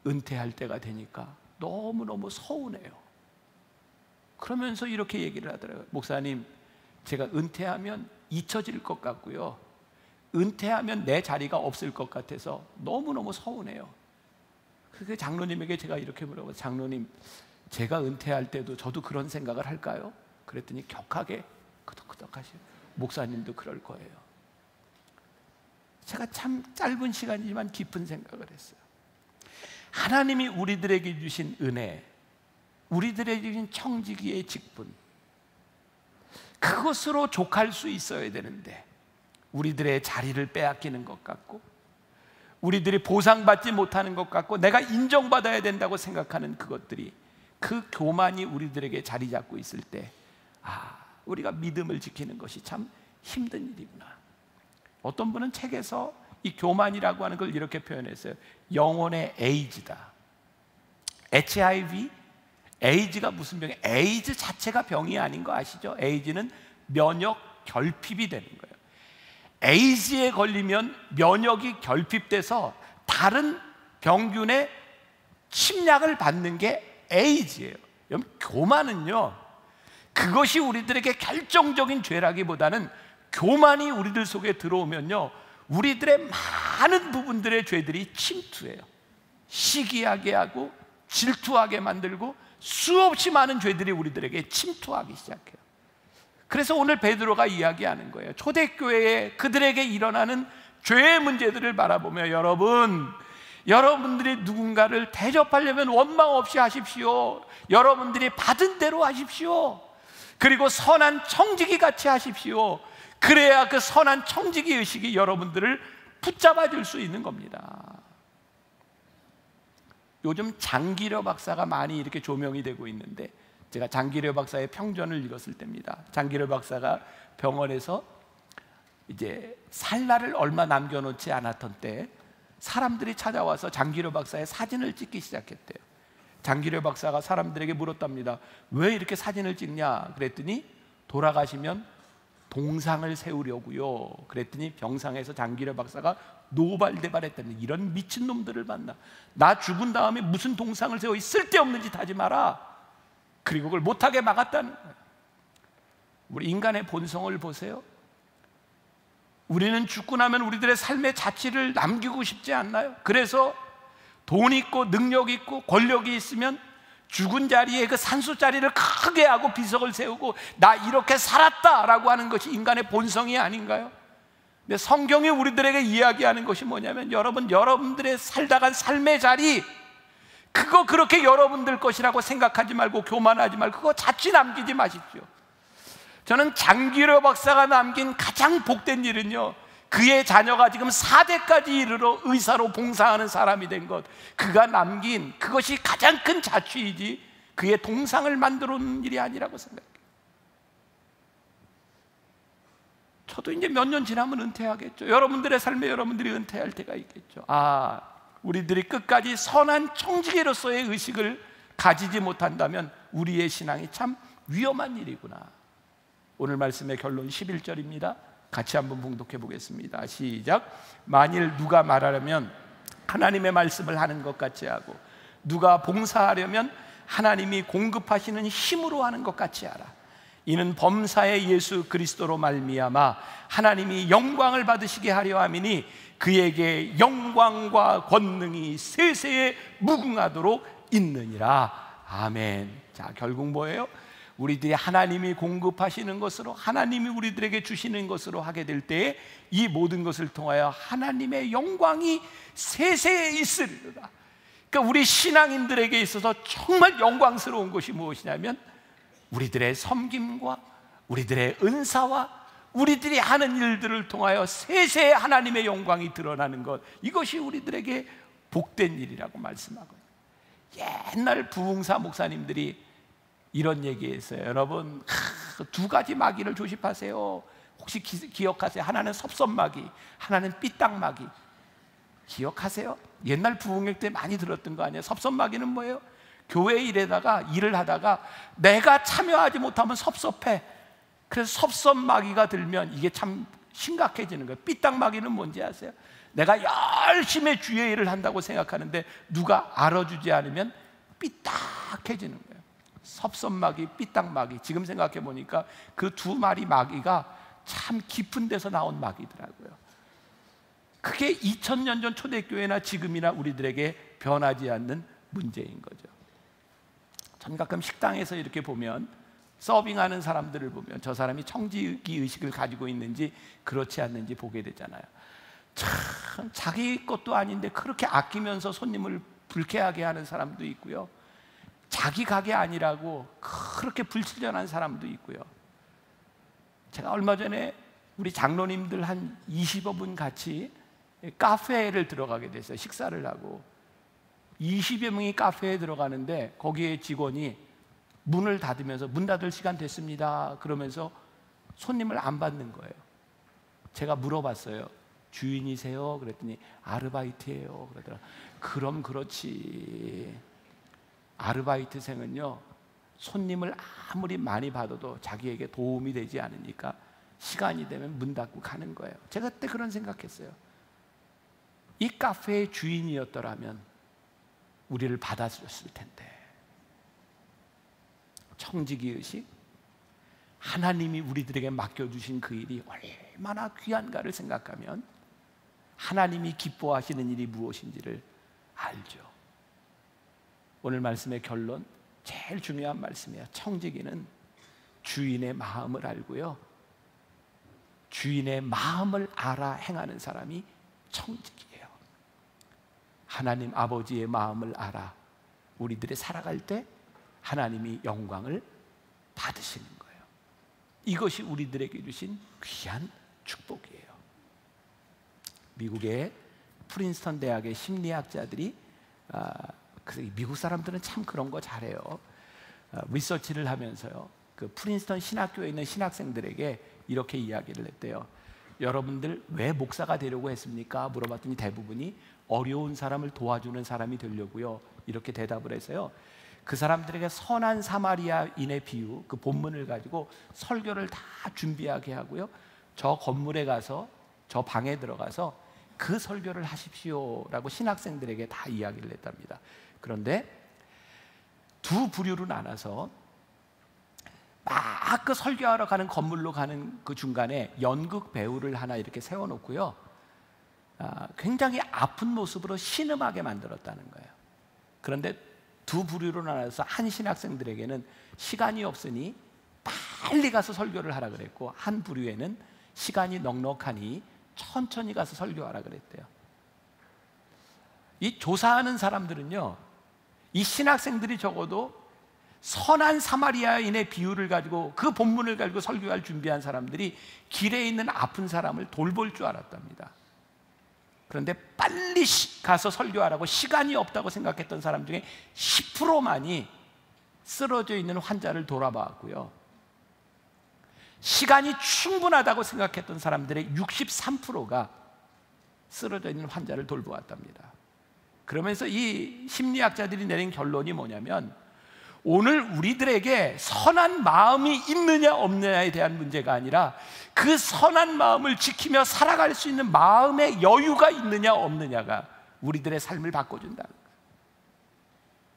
은퇴할 때가 되니까 너무너무 서운해요. 그러면서 이렇게 얘기를 하더라고요. 목사님, 제가 은퇴하면 잊혀질 것 같고요, 은퇴하면 내 자리가 없을 것 같아서 너무너무 서운해요. 그 장로님에게 제가 이렇게 물어봐요. 장로님, 제가 은퇴할 때도 저도 그런 생각을 할까요? 그랬더니 격하게 끄덕끄덕 하시고, 목사님도 그럴 거예요. 제가 참 짧은 시간이지만 깊은 생각을 했어요. 하나님이 우리들에게 주신 은혜, 우리들에게 주신 청지기의 직분, 그것으로 족할 수 있어야 되는데 우리들의 자리를 빼앗기는 것 같고, 우리들이 보상받지 못하는 것 같고, 내가 인정받아야 된다고 생각하는 그것들이, 그 교만이 우리들에게 자리 잡고 있을 때, 우리가 믿음을 지키는 것이 참 힘든 일이구나. 어떤 분은 책에서 이 교만이라고 하는 걸 이렇게 표현했어요. 영혼의 에이즈다. HIV, 에이즈가 무슨 병이에요? 에이즈 자체가 병이 아닌 거 아시죠? 에이즈는 면역 결핍이 되는 거예요. 에이즈에 걸리면 면역이 결핍돼서 다른 병균의 침략을 받는 게 에이즈예요. 여러분, 교만은요, 그것이 우리들에게 결정적인 죄라기보다는, 교만이 우리들 속에 들어오면요, 우리들의 많은 부분들의 죄들이 침투해요. 시기하게 하고 질투하게 만들고 수없이 많은 죄들이 우리들에게 침투하기 시작해요. 그래서 오늘 베드로가 이야기하는 거예요. 초대교회에 그들에게 일어나는 죄의 문제들을 바라보며, 여러분들이 누군가를 대접하려면 원망 없이 하십시오. 여러분들이 받은 대로 하십시오. 그리고 선한 청지기 같이 하십시오. 그래야 그 선한 청지기 의식이 여러분들을 붙잡아 줄 수 있는 겁니다. 요즘 장기려 박사가 많이 이렇게 조명이 되고 있는데, 제가 장기려 박사의 평전을 읽었을 때입니다. 장기려 박사가 병원에서 이제 살 날을 얼마 남겨놓지 않았던 때 사람들이 찾아와서 장기려 박사의 사진을 찍기 시작했대요. 장기려 박사가 사람들에게 물었답니다. 왜 이렇게 사진을 찍냐? 그랬더니 돌아가시면 동상을 세우려고요. 그랬더니 병상에서 장기려 박사가 노발대발했다니, 이런 미친놈들을 만나. 나 죽은 다음에 무슨 동상을 세워, 쓸데없는 짓 하지 마라. 그리고 그걸 못하게 막았다는 거예요. 우리 인간의 본성을 보세요. 우리는 죽고 나면 우리들의 삶의 자취를 남기고 싶지 않나요? 그래서 돈 있고 능력 있고 권력이 있으면 죽은 자리에 그 산수자리를 크게 하고 비석을 세우고 나 이렇게 살았다라고 하는 것이 인간의 본성이 아닌가요? 근데 성경이 우리들에게 이야기하는 것이 뭐냐면, 여러분들의 살다간 삶의 자리, 그거 그렇게 여러분들 것이라고 생각하지 말고 교만하지 말고 그거 자취 남기지 마십시오. 저는 장기려 박사가 남긴 가장 복된 일은요, 그의 자녀가 지금 4대까지 이르러 의사로 봉사하는 사람이 된 것, 그가 남긴 그것이 가장 큰 자취이지 그의 동상을 만들어 놓는 일이 아니라고 생각해요. 저도 이제 몇 년 지나면 은퇴하겠죠. 여러분들의 삶에 여러분들이 은퇴할 때가 있겠죠. 우리들이 끝까지 선한 청지기로서의 의식을 가지지 못한다면 우리의 신앙이 참 위험한 일이구나. 오늘 말씀의 결론 11절입니다. 같이 한번 봉독해 보겠습니다. 시작. 만일 누가 말하려면 하나님의 말씀을 하는 것 같이 하고, 누가 봉사하려면 하나님이 공급하시는 힘으로 하는 것 같이 하라. 이는 범사의 예수 그리스도로 말미암아 하나님이 영광을 받으시게 하려 함이니, 그에게 영광과 권능이 세세에 무궁하도록 있느니라. 아멘. 자, 결국 뭐예요? 우리들이 하나님이 공급하시는 것으로, 하나님이 우리들에게 주시는 것으로 하게 될 때에 이 모든 것을 통하여 하나님의 영광이 세세에 있으리로다. 그러니까 우리 신앙인들에게 있어서 정말 영광스러운 것이 무엇이냐면, 우리들의 섬김과 우리들의 은사와 우리들이 하는 일들을 통하여 세세에 하나님의 영광이 드러나는 것, 이것이 우리들에게 복된 일이라고 말씀하거든요. 옛날 부흥사 목사님들이 이런 얘기했어요. 여러분, 두 가지 마귀를 조심하세요. 혹시 기억하세요? 하나는 섭섭마귀, 하나는 삐딱마귀. 기억하세요? 옛날 부흥회 때 많이 들었던 거 아니에요? 섭섭마귀는 뭐예요? 교회 일을 하다가 내가 참여하지 못하면 섭섭해. 그래서 섭섭마귀가 들면 이게 참 심각해지는 거예요. 삐딱마귀는 뭔지 아세요? 내가 열심히 주의 일을 한다고 생각하는데 누가 알아주지 않으면 삐딱해지는 거예요. 섭섭마귀, 삐딱마귀. 지금 생각해 보니까 그 두 마리 마귀가 참 깊은 데서 나온 마귀더라고요. 그게 2000년 전 초대교회나 지금이나 우리들에게 변하지 않는 문제인 거죠. 전 가끔 식당에서 이렇게 보면, 서빙하는 사람들을 보면 저 사람이 청지기 의식을 가지고 있는지 그렇지 않는지 보게 되잖아요. 참 자기 것도 아닌데 그렇게 아끼면서 손님을 불쾌하게 하는 사람도 있고요, 자기 가게 아니라고 그렇게 불친절한 사람도 있고요. 제가 얼마 전에 우리 장로님들 한 20여 분 같이 카페를 들어가게 됐어요. 식사를 하고 20여 명이 카페에 들어가는데 거기에 직원이 문을 닫으면서 문 닫을 시간 됐습니다 그러면서 손님을 안 받는 거예요. 제가 물어봤어요. 주인이세요? 그랬더니 아르바이트예요 그러더라. 그럼 그렇지, 아르바이트생은요 손님을 아무리 많이 받아도 자기에게 도움이 되지 않으니까 시간이 되면 문 닫고 가는 거예요. 제가 그때 그런 생각했어요. 이 카페의 주인이었더라면 우리를 받아줬을 텐데. 청지기 의식, 하나님이 우리들에게 맡겨주신 그 일이 얼마나 귀한가를 생각하면 하나님이 기뻐하시는 일이 무엇인지를 알죠. 오늘 말씀의 결론, 제일 중요한 말씀이에요. 청지기는 주인의 마음을 알고요, 주인의 마음을 알아 행하는 사람이 청지기예요. 하나님 아버지의 마음을 알아 우리들이 살아갈 때 하나님이 영광을 받으시는 거예요. 이것이 우리들에게 주신 귀한 축복이에요. 미국의 프린스턴 대학의 심리학자들이, 미국 사람들은 참 그런 거 잘해요. 리서치를 하면서요, 그 프린스턴 신학교에 있는 신학생들에게 이렇게 이야기를 했대요. 여러분들 왜 목사가 되려고 했습니까? 물어봤더니 대부분이 어려운 사람을 도와주는 사람이 되려고요, 이렇게 대답을 해서요, 그 사람들에게 선한 사마리아인의 비유, 그 본문을 가지고 설교를 다 준비하게 하고요, 저 건물에 가서, 저 방에 들어가서 그 설교를 하십시오라고 신학생들에게 다 이야기를 했답니다. 그런데 두 부류로 나눠서 막 그 설교하러 가는 건물로 가는 그 중간에 연극 배우를 하나 이렇게 세워놓고요, 굉장히 아픈 모습으로 신음하게 만들었다는 거예요. 그런데 두 부류로 나눠서 한 신학생들에게는 시간이 없으니 빨리 가서 설교를 하라 그랬고, 한 부류에는 시간이 넉넉하니 천천히 가서 설교하라 그랬대요. 이 조사하는 사람들은요, 이 신학생들이 적어도 선한 사마리아인의 비유를 가지고, 그 본문을 가지고 설교할 준비한 사람들이 길에 있는 아픈 사람을 돌볼 줄 알았답니다. 그런데 빨리 가서 설교하라고 시간이 없다고 생각했던 사람 중에 10%만이 쓰러져 있는 환자를 돌아봤고요, 시간이 충분하다고 생각했던 사람들의 63%가 쓰러져 있는 환자를 돌보았답니다. 그러면서 이 심리학자들이 내린 결론이 뭐냐면, 오늘 우리들에게 선한 마음이 있느냐 없느냐에 대한 문제가 아니라 그 선한 마음을 지키며 살아갈 수 있는 마음의 여유가 있느냐 없느냐가 우리들의 삶을 바꿔준다.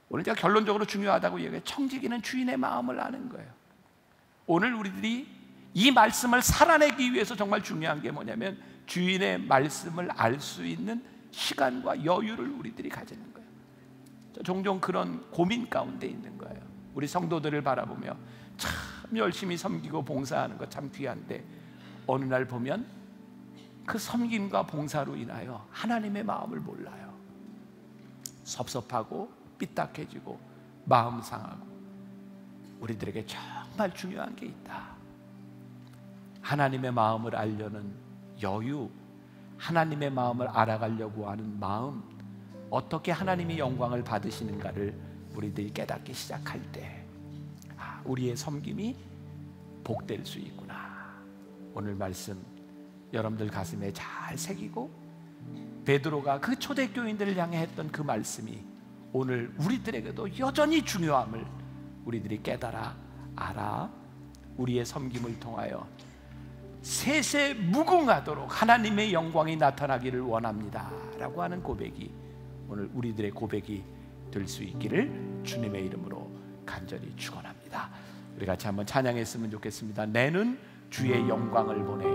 오늘 제가 결론적으로 중요하다고 얘기해요. 청지기는 주인의 마음을 아는 거예요. 오늘 우리들이 이 말씀을 살아내기 위해서 정말 중요한 게 뭐냐면, 주인의 말씀을 알 수 있는 시간과 여유를 우리들이 가지는 거예요. 종종 그런 고민 가운데 있는 거예요. 우리 성도들을 바라보며 참 열심히 섬기고 봉사하는 거 참 귀한데, 어느 날 보면 그 섬김과 봉사로 인하여 하나님의 마음을 몰라요. 섭섭하고 삐딱해지고 마음 상하고. 우리들에게 정말 중요한 게 있다. 하나님의 마음을 알려는 여유, 하나님의 마음을 알아가려고 하는 마음, 어떻게 하나님이 영광을 받으시는가를 우리들이 깨닫기 시작할 때, 우리의 섬김이 복될 수 있구나. 오늘 말씀 여러분들 가슴에 잘 새기고, 베드로가 그 초대교인들을 향해 했던 그 말씀이 오늘 우리들에게도 여전히 중요함을 우리들이 깨달아 알아 우리의 섬김을 통하여 세세 무궁하도록 하나님의 영광이 나타나기를 원합니다 라고 하는 고백이 오늘 우리들의 고백이 될 수 있기를 주님의 이름으로 간절히 축원합니다. 우리 같이 한번 찬양했으면 좋겠습니다. 내는 주의 영광을 보내.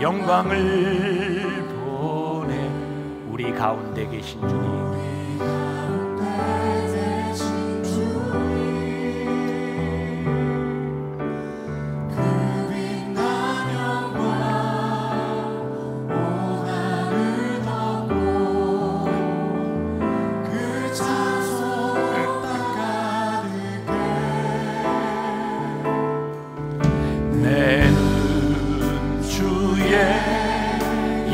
영광을 보내. 우리 가운데 계신 주님,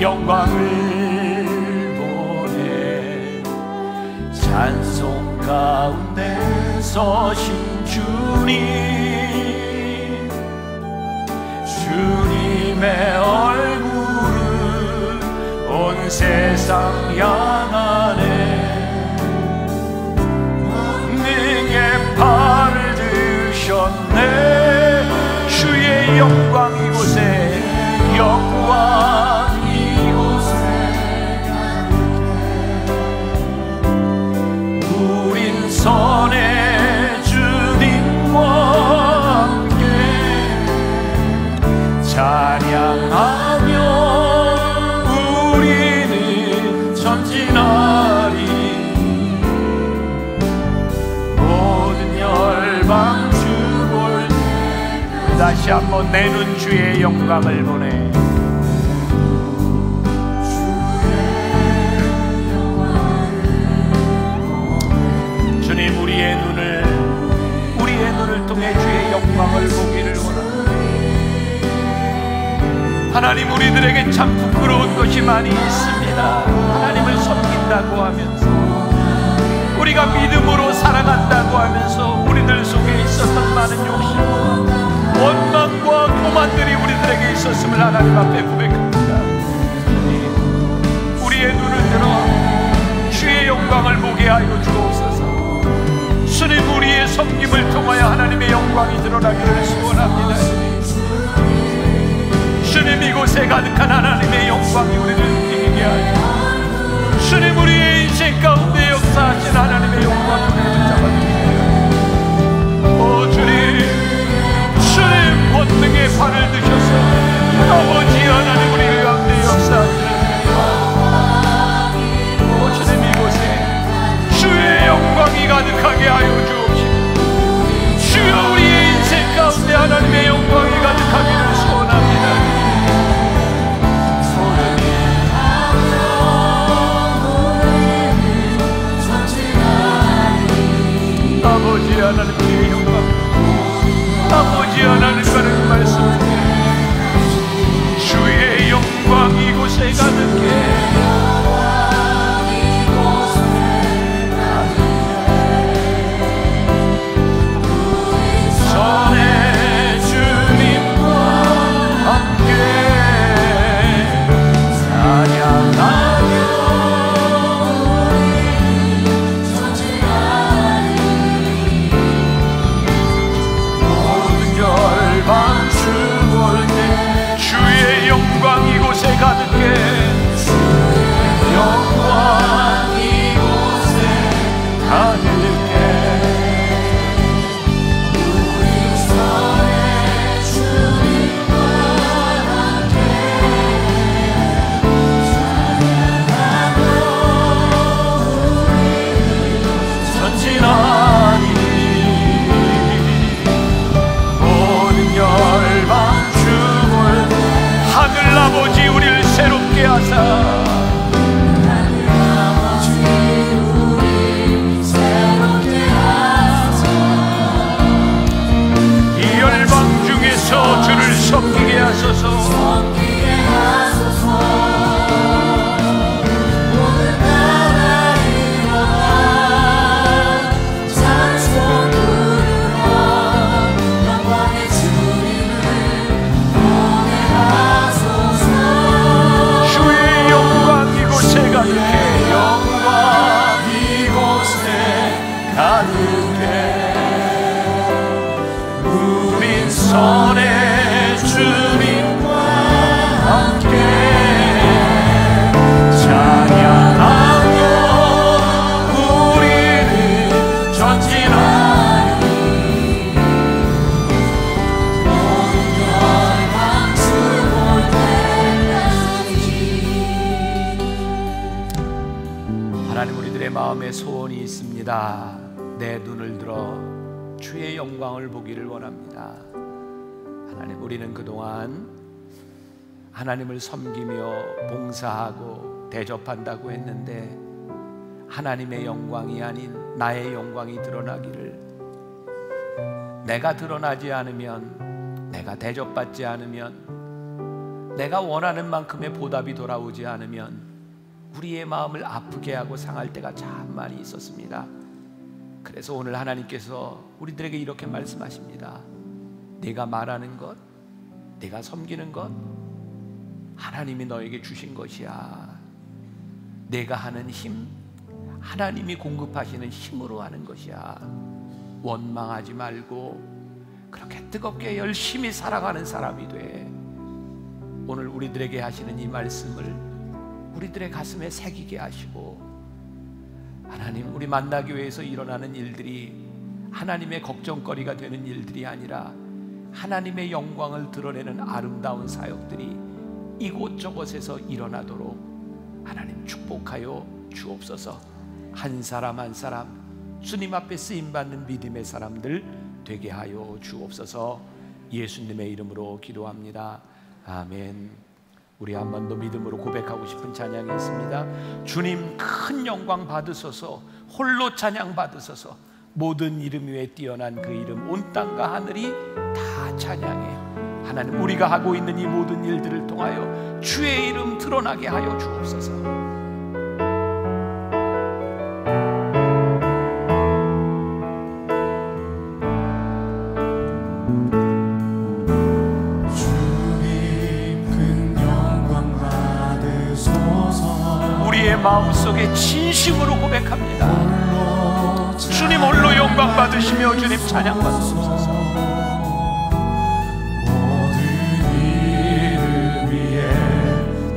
영광을 보내. 찬송 가운데 서신 주님, 주님의 얼굴은 온 세상 향하네. 능에 발을 드셨네. 주의 영광 이곳에, 영광 선의 주님과 함께 찬양하며 우리는 전진하리. 모든 열방 주 볼 때 다시 한번 내 눈 주의 영광을 보내. 우리의 눈을 통해 주의 영광을 보기를 원합니다. 하나님, 우리들에게 참 부끄러운 것이 많이 있습니다. 하나님을 섬긴다고 하면서, 우리가 믿음으로 살아간다고 하면서 우리들 속에 있었던 많은 욕심과 원망과 교만들이 우리들에게 있었음을 하나님 앞에 고백합니다. 우리의 눈을 들어 주의 영광을 보게 하여 주옵소서. 주님, 우리의 섬김을 통하여 하나님의 영광이 드러나기를 소원합니다. 주님, 이곳에 가득한 하나님의 영광이 우리를 느끼게 하여 주님, 우리의 인생 가운데 역사하신 하나님의 영광을 붙잡아주세요. 오 주님, 주님 권능의 발을 드셔서 아버지 하나님 우리 가운데 역사하시는 오 주님, 이곳에 주의 영광이 가득하게 하여 주옵시고, 주여 우리의 인생 가운데 하나님의 영광이 가득하기를 소원합니다. 아버지 하나님의 영광, 아버지 하나님과의 말씀, 마음에 소원이 있습니다. 내 눈을 들어 주의 영광을 보기를 원합니다. 하나님, 우리는 그동안 하나님을 섬기며 봉사하고 대접한다고 했는데 하나님의 영광이 아닌 나의 영광이 드러나기를, 내가 드러나지 않으면, 내가 대접받지 않으면, 내가 원하는 만큼의 보답이 돌아오지 않으면 우리의 마음을 아프게 하고 상할 때가 참 많이 있었습니다. 그래서 오늘 하나님께서 우리들에게 이렇게 말씀하십니다. 네가 말하는 것, 네가 섬기는 것, 하나님이 너에게 주신 것이야. 내가 하는 힘, 하나님이 공급하시는 힘으로 하는 것이야. 원망하지 말고 그렇게 뜨겁게 열심히 살아가는 사람이 돼. 오늘 우리들에게 하시는 이 말씀을 우리들의 가슴에 새기게 하시고, 하나님, 우리 만나교회에서 일어나는 일들이 하나님의 걱정거리가 되는 일들이 아니라 하나님의 영광을 드러내는 아름다운 사역들이 이곳저곳에서 일어나도록 하나님 축복하여 주옵소서. 한 사람 한 사람 주님 앞에 쓰임받는 믿음의 사람들 되게 하여 주옵소서. 예수님의 이름으로 기도합니다. 아멘. 우리 한 번 더 믿음으로 고백하고 싶은 찬양이 있습니다. 주님 큰 영광 받으소서. 홀로 찬양 받으소서. 모든 이름 위에 뛰어난 그 이름, 온 땅과 하늘이 다 찬양해. 하나님, 우리가 하고 있는 이 모든 일들을 통하여 주의 이름 드러나게 하여 주옵소서. 우리의 마음속에 진심으로 고백합니다. 주님 홀로 영광 받으시며 주님 찬양 받으소서.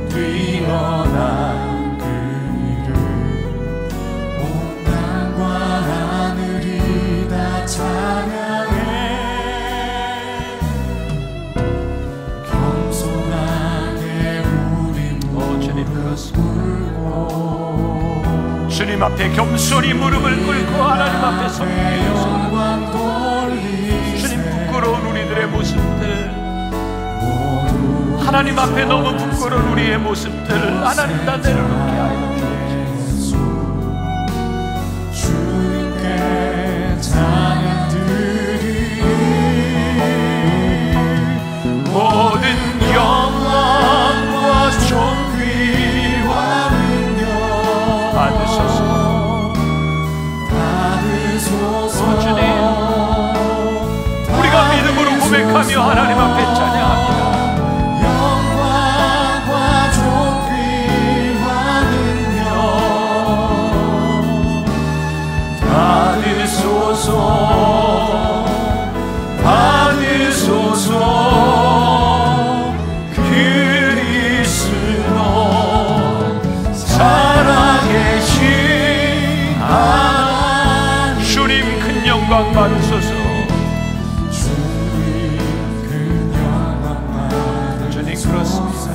뛰어난 그 이름, 온 땅과 하늘이 다 찬양해. 겸손하게 우리 주님 그렇습니다. 주님 앞에 겸손히 무릎을 꿇고 하나님 앞에 섬기며 주님 부끄러운 우리들의 모습들, 하나님 앞에 너무 부끄러운 우리의 모습들 하나님 다 내려놓게 하여 주옵소서. 주님께 찬양 드리리. 모든 영광과 존귀와 능력 받으소서. 주님, 우리가 믿음으로 고백하며 하나님 앞에 찬양합니다. 받으소서. 그리스도 살아계신 하나님, 주님 큰 영광 받으소서. 주님 그렇습니다.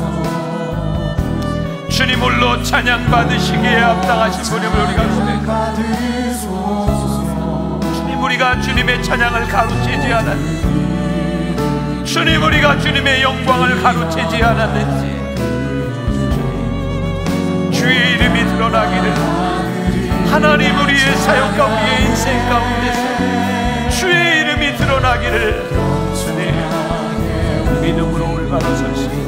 주님 홀로 찬양 받으시기에 합당하신 분임을 우리가 고백합니다. 우리가 주님의 찬양을 가로채지 않았는지, 주님 우리가 주님의 영광을 가로채지 않았는지, 주의 이름이 드러나기를, 하나님 우리의 사역과 우리의 인생 가운데서 주의 이름이 드러나기를 주님 믿음으로 올바로 서시기를,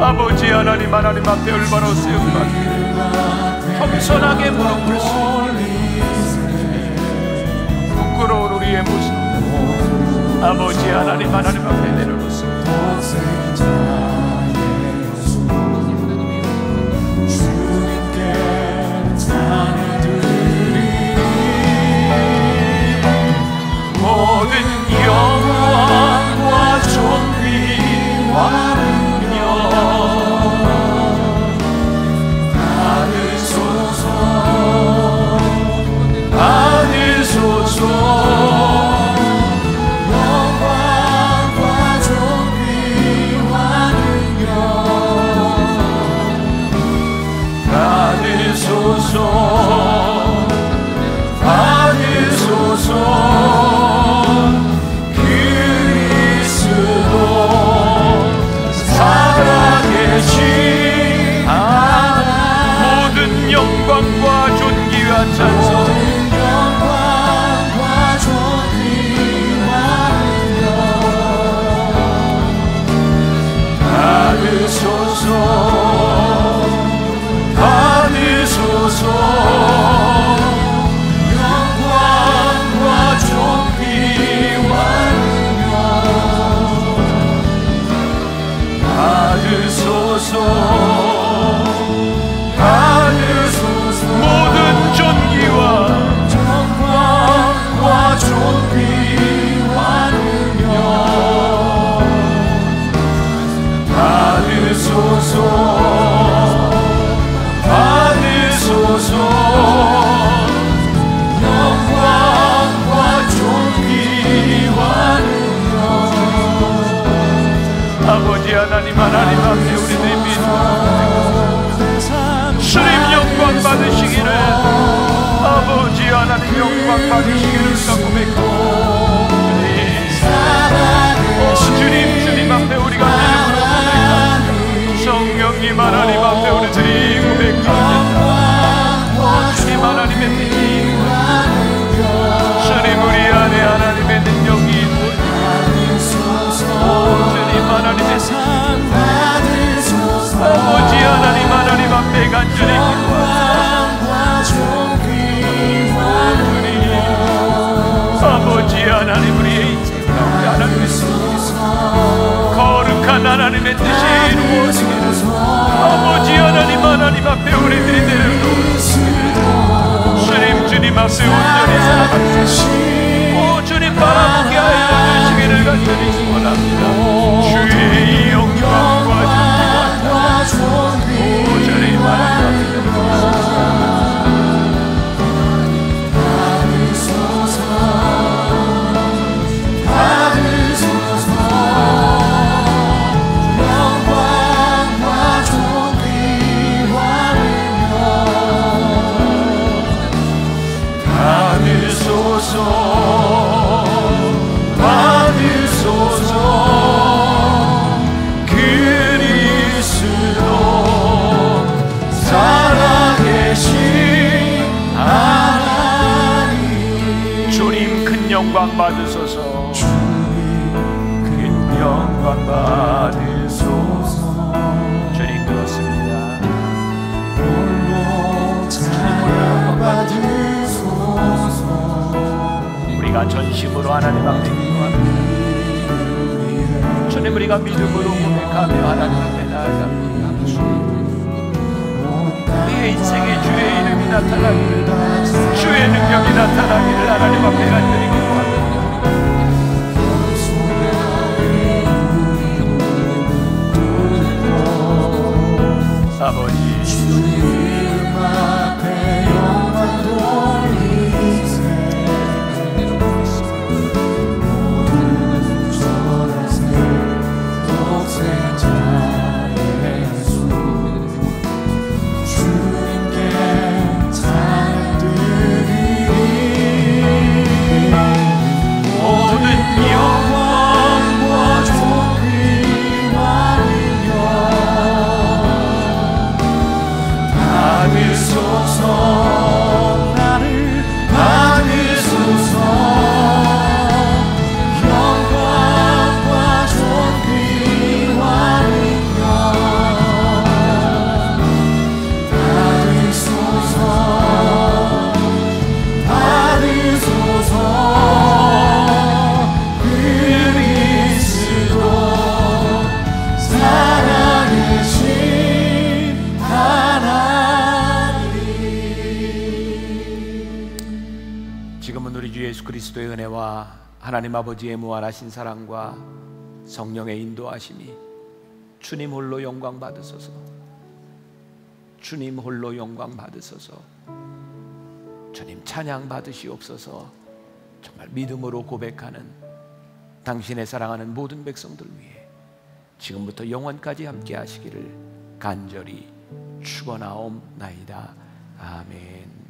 아버지 하나님, 하나님 앞에 올바로 세움받기를, 겸손하게 무릎 꿇습니다. 부끄러운 우리의 모습 아버지 하나님, 하나님 앞에 내려놓습니다. 주님께 찬양 드리리. 모든 영광과 존귀와 능력 받으소서. 영광과 존귀와 받으소서 받으소서 영광과 존귀와 능력 받으소서 모든 존귀와 영광과 존귀와 능력 받으소서 받으소서 영광과 존귀와 능력 아버지 하나님 하나님 앞에 우리들이 믿음으로 주님 영광 받으시기를 아버지 하나님 영광 받으시기를 고백하고 주님 앞에 우리가 믿음으로 고백합니다. 성령님 하나님 앞에 우리들이 고백합니다. 주님 하나님의 뜻이 주님 우리 안에 하나님의 능력이 주님 하나님의 아버지 하나님 하나님 앞에 간절히 아버지 하나님 우리의 인생 가운데 하나님의 거룩한 하나님의 뜻이 이루어지기를 아버지 하나님 하나님 앞에 우리들이 내려놓습니다. 주님 앞에 온전히 살아갑니다. 오 주님 바라보게 하여 주시기를 간절히 소원합니다. 주의 영광과 존귀와 오 주님 하나님 영광 받으소서 큰 영광 받으소서 주님 그렇습니다. 홀로 찬양 받으소서 우리가 전심으로 하나님 앞에 기도합니다. 주님 우리가 믿음으로 고백하며 하나님 앞에 나아갑니다. 우리의 인생에 주의 이름이 나타나기를 주의 능력이 나타나기를 하나님 앞에 간절히 기도합니다. 아버지 주님 앞에 영광 돌리세 모든 전하세 독생자 예수 주님께 찬양 드리리 모든 영광과 존귀와 능력 받으소서 나를 받으소서 영광과 존귀와 능력 받으소서 받으소서 그리스도 살아계신 지금은 우리 주 예수 그리스도의 은혜와 하나님 아버지의 무한하신 사랑과 성령의 인도하심이 주님 홀로 영광 받으소서 주님 홀로 영광 받으소서 주님 찬양 받으시옵소서 정말 믿음으로 고백하는 당신의 사랑하는 모든 백성들 위해 지금부터 영원까지 함께 하시기를 간절히 축원하옵나이다. 아멘.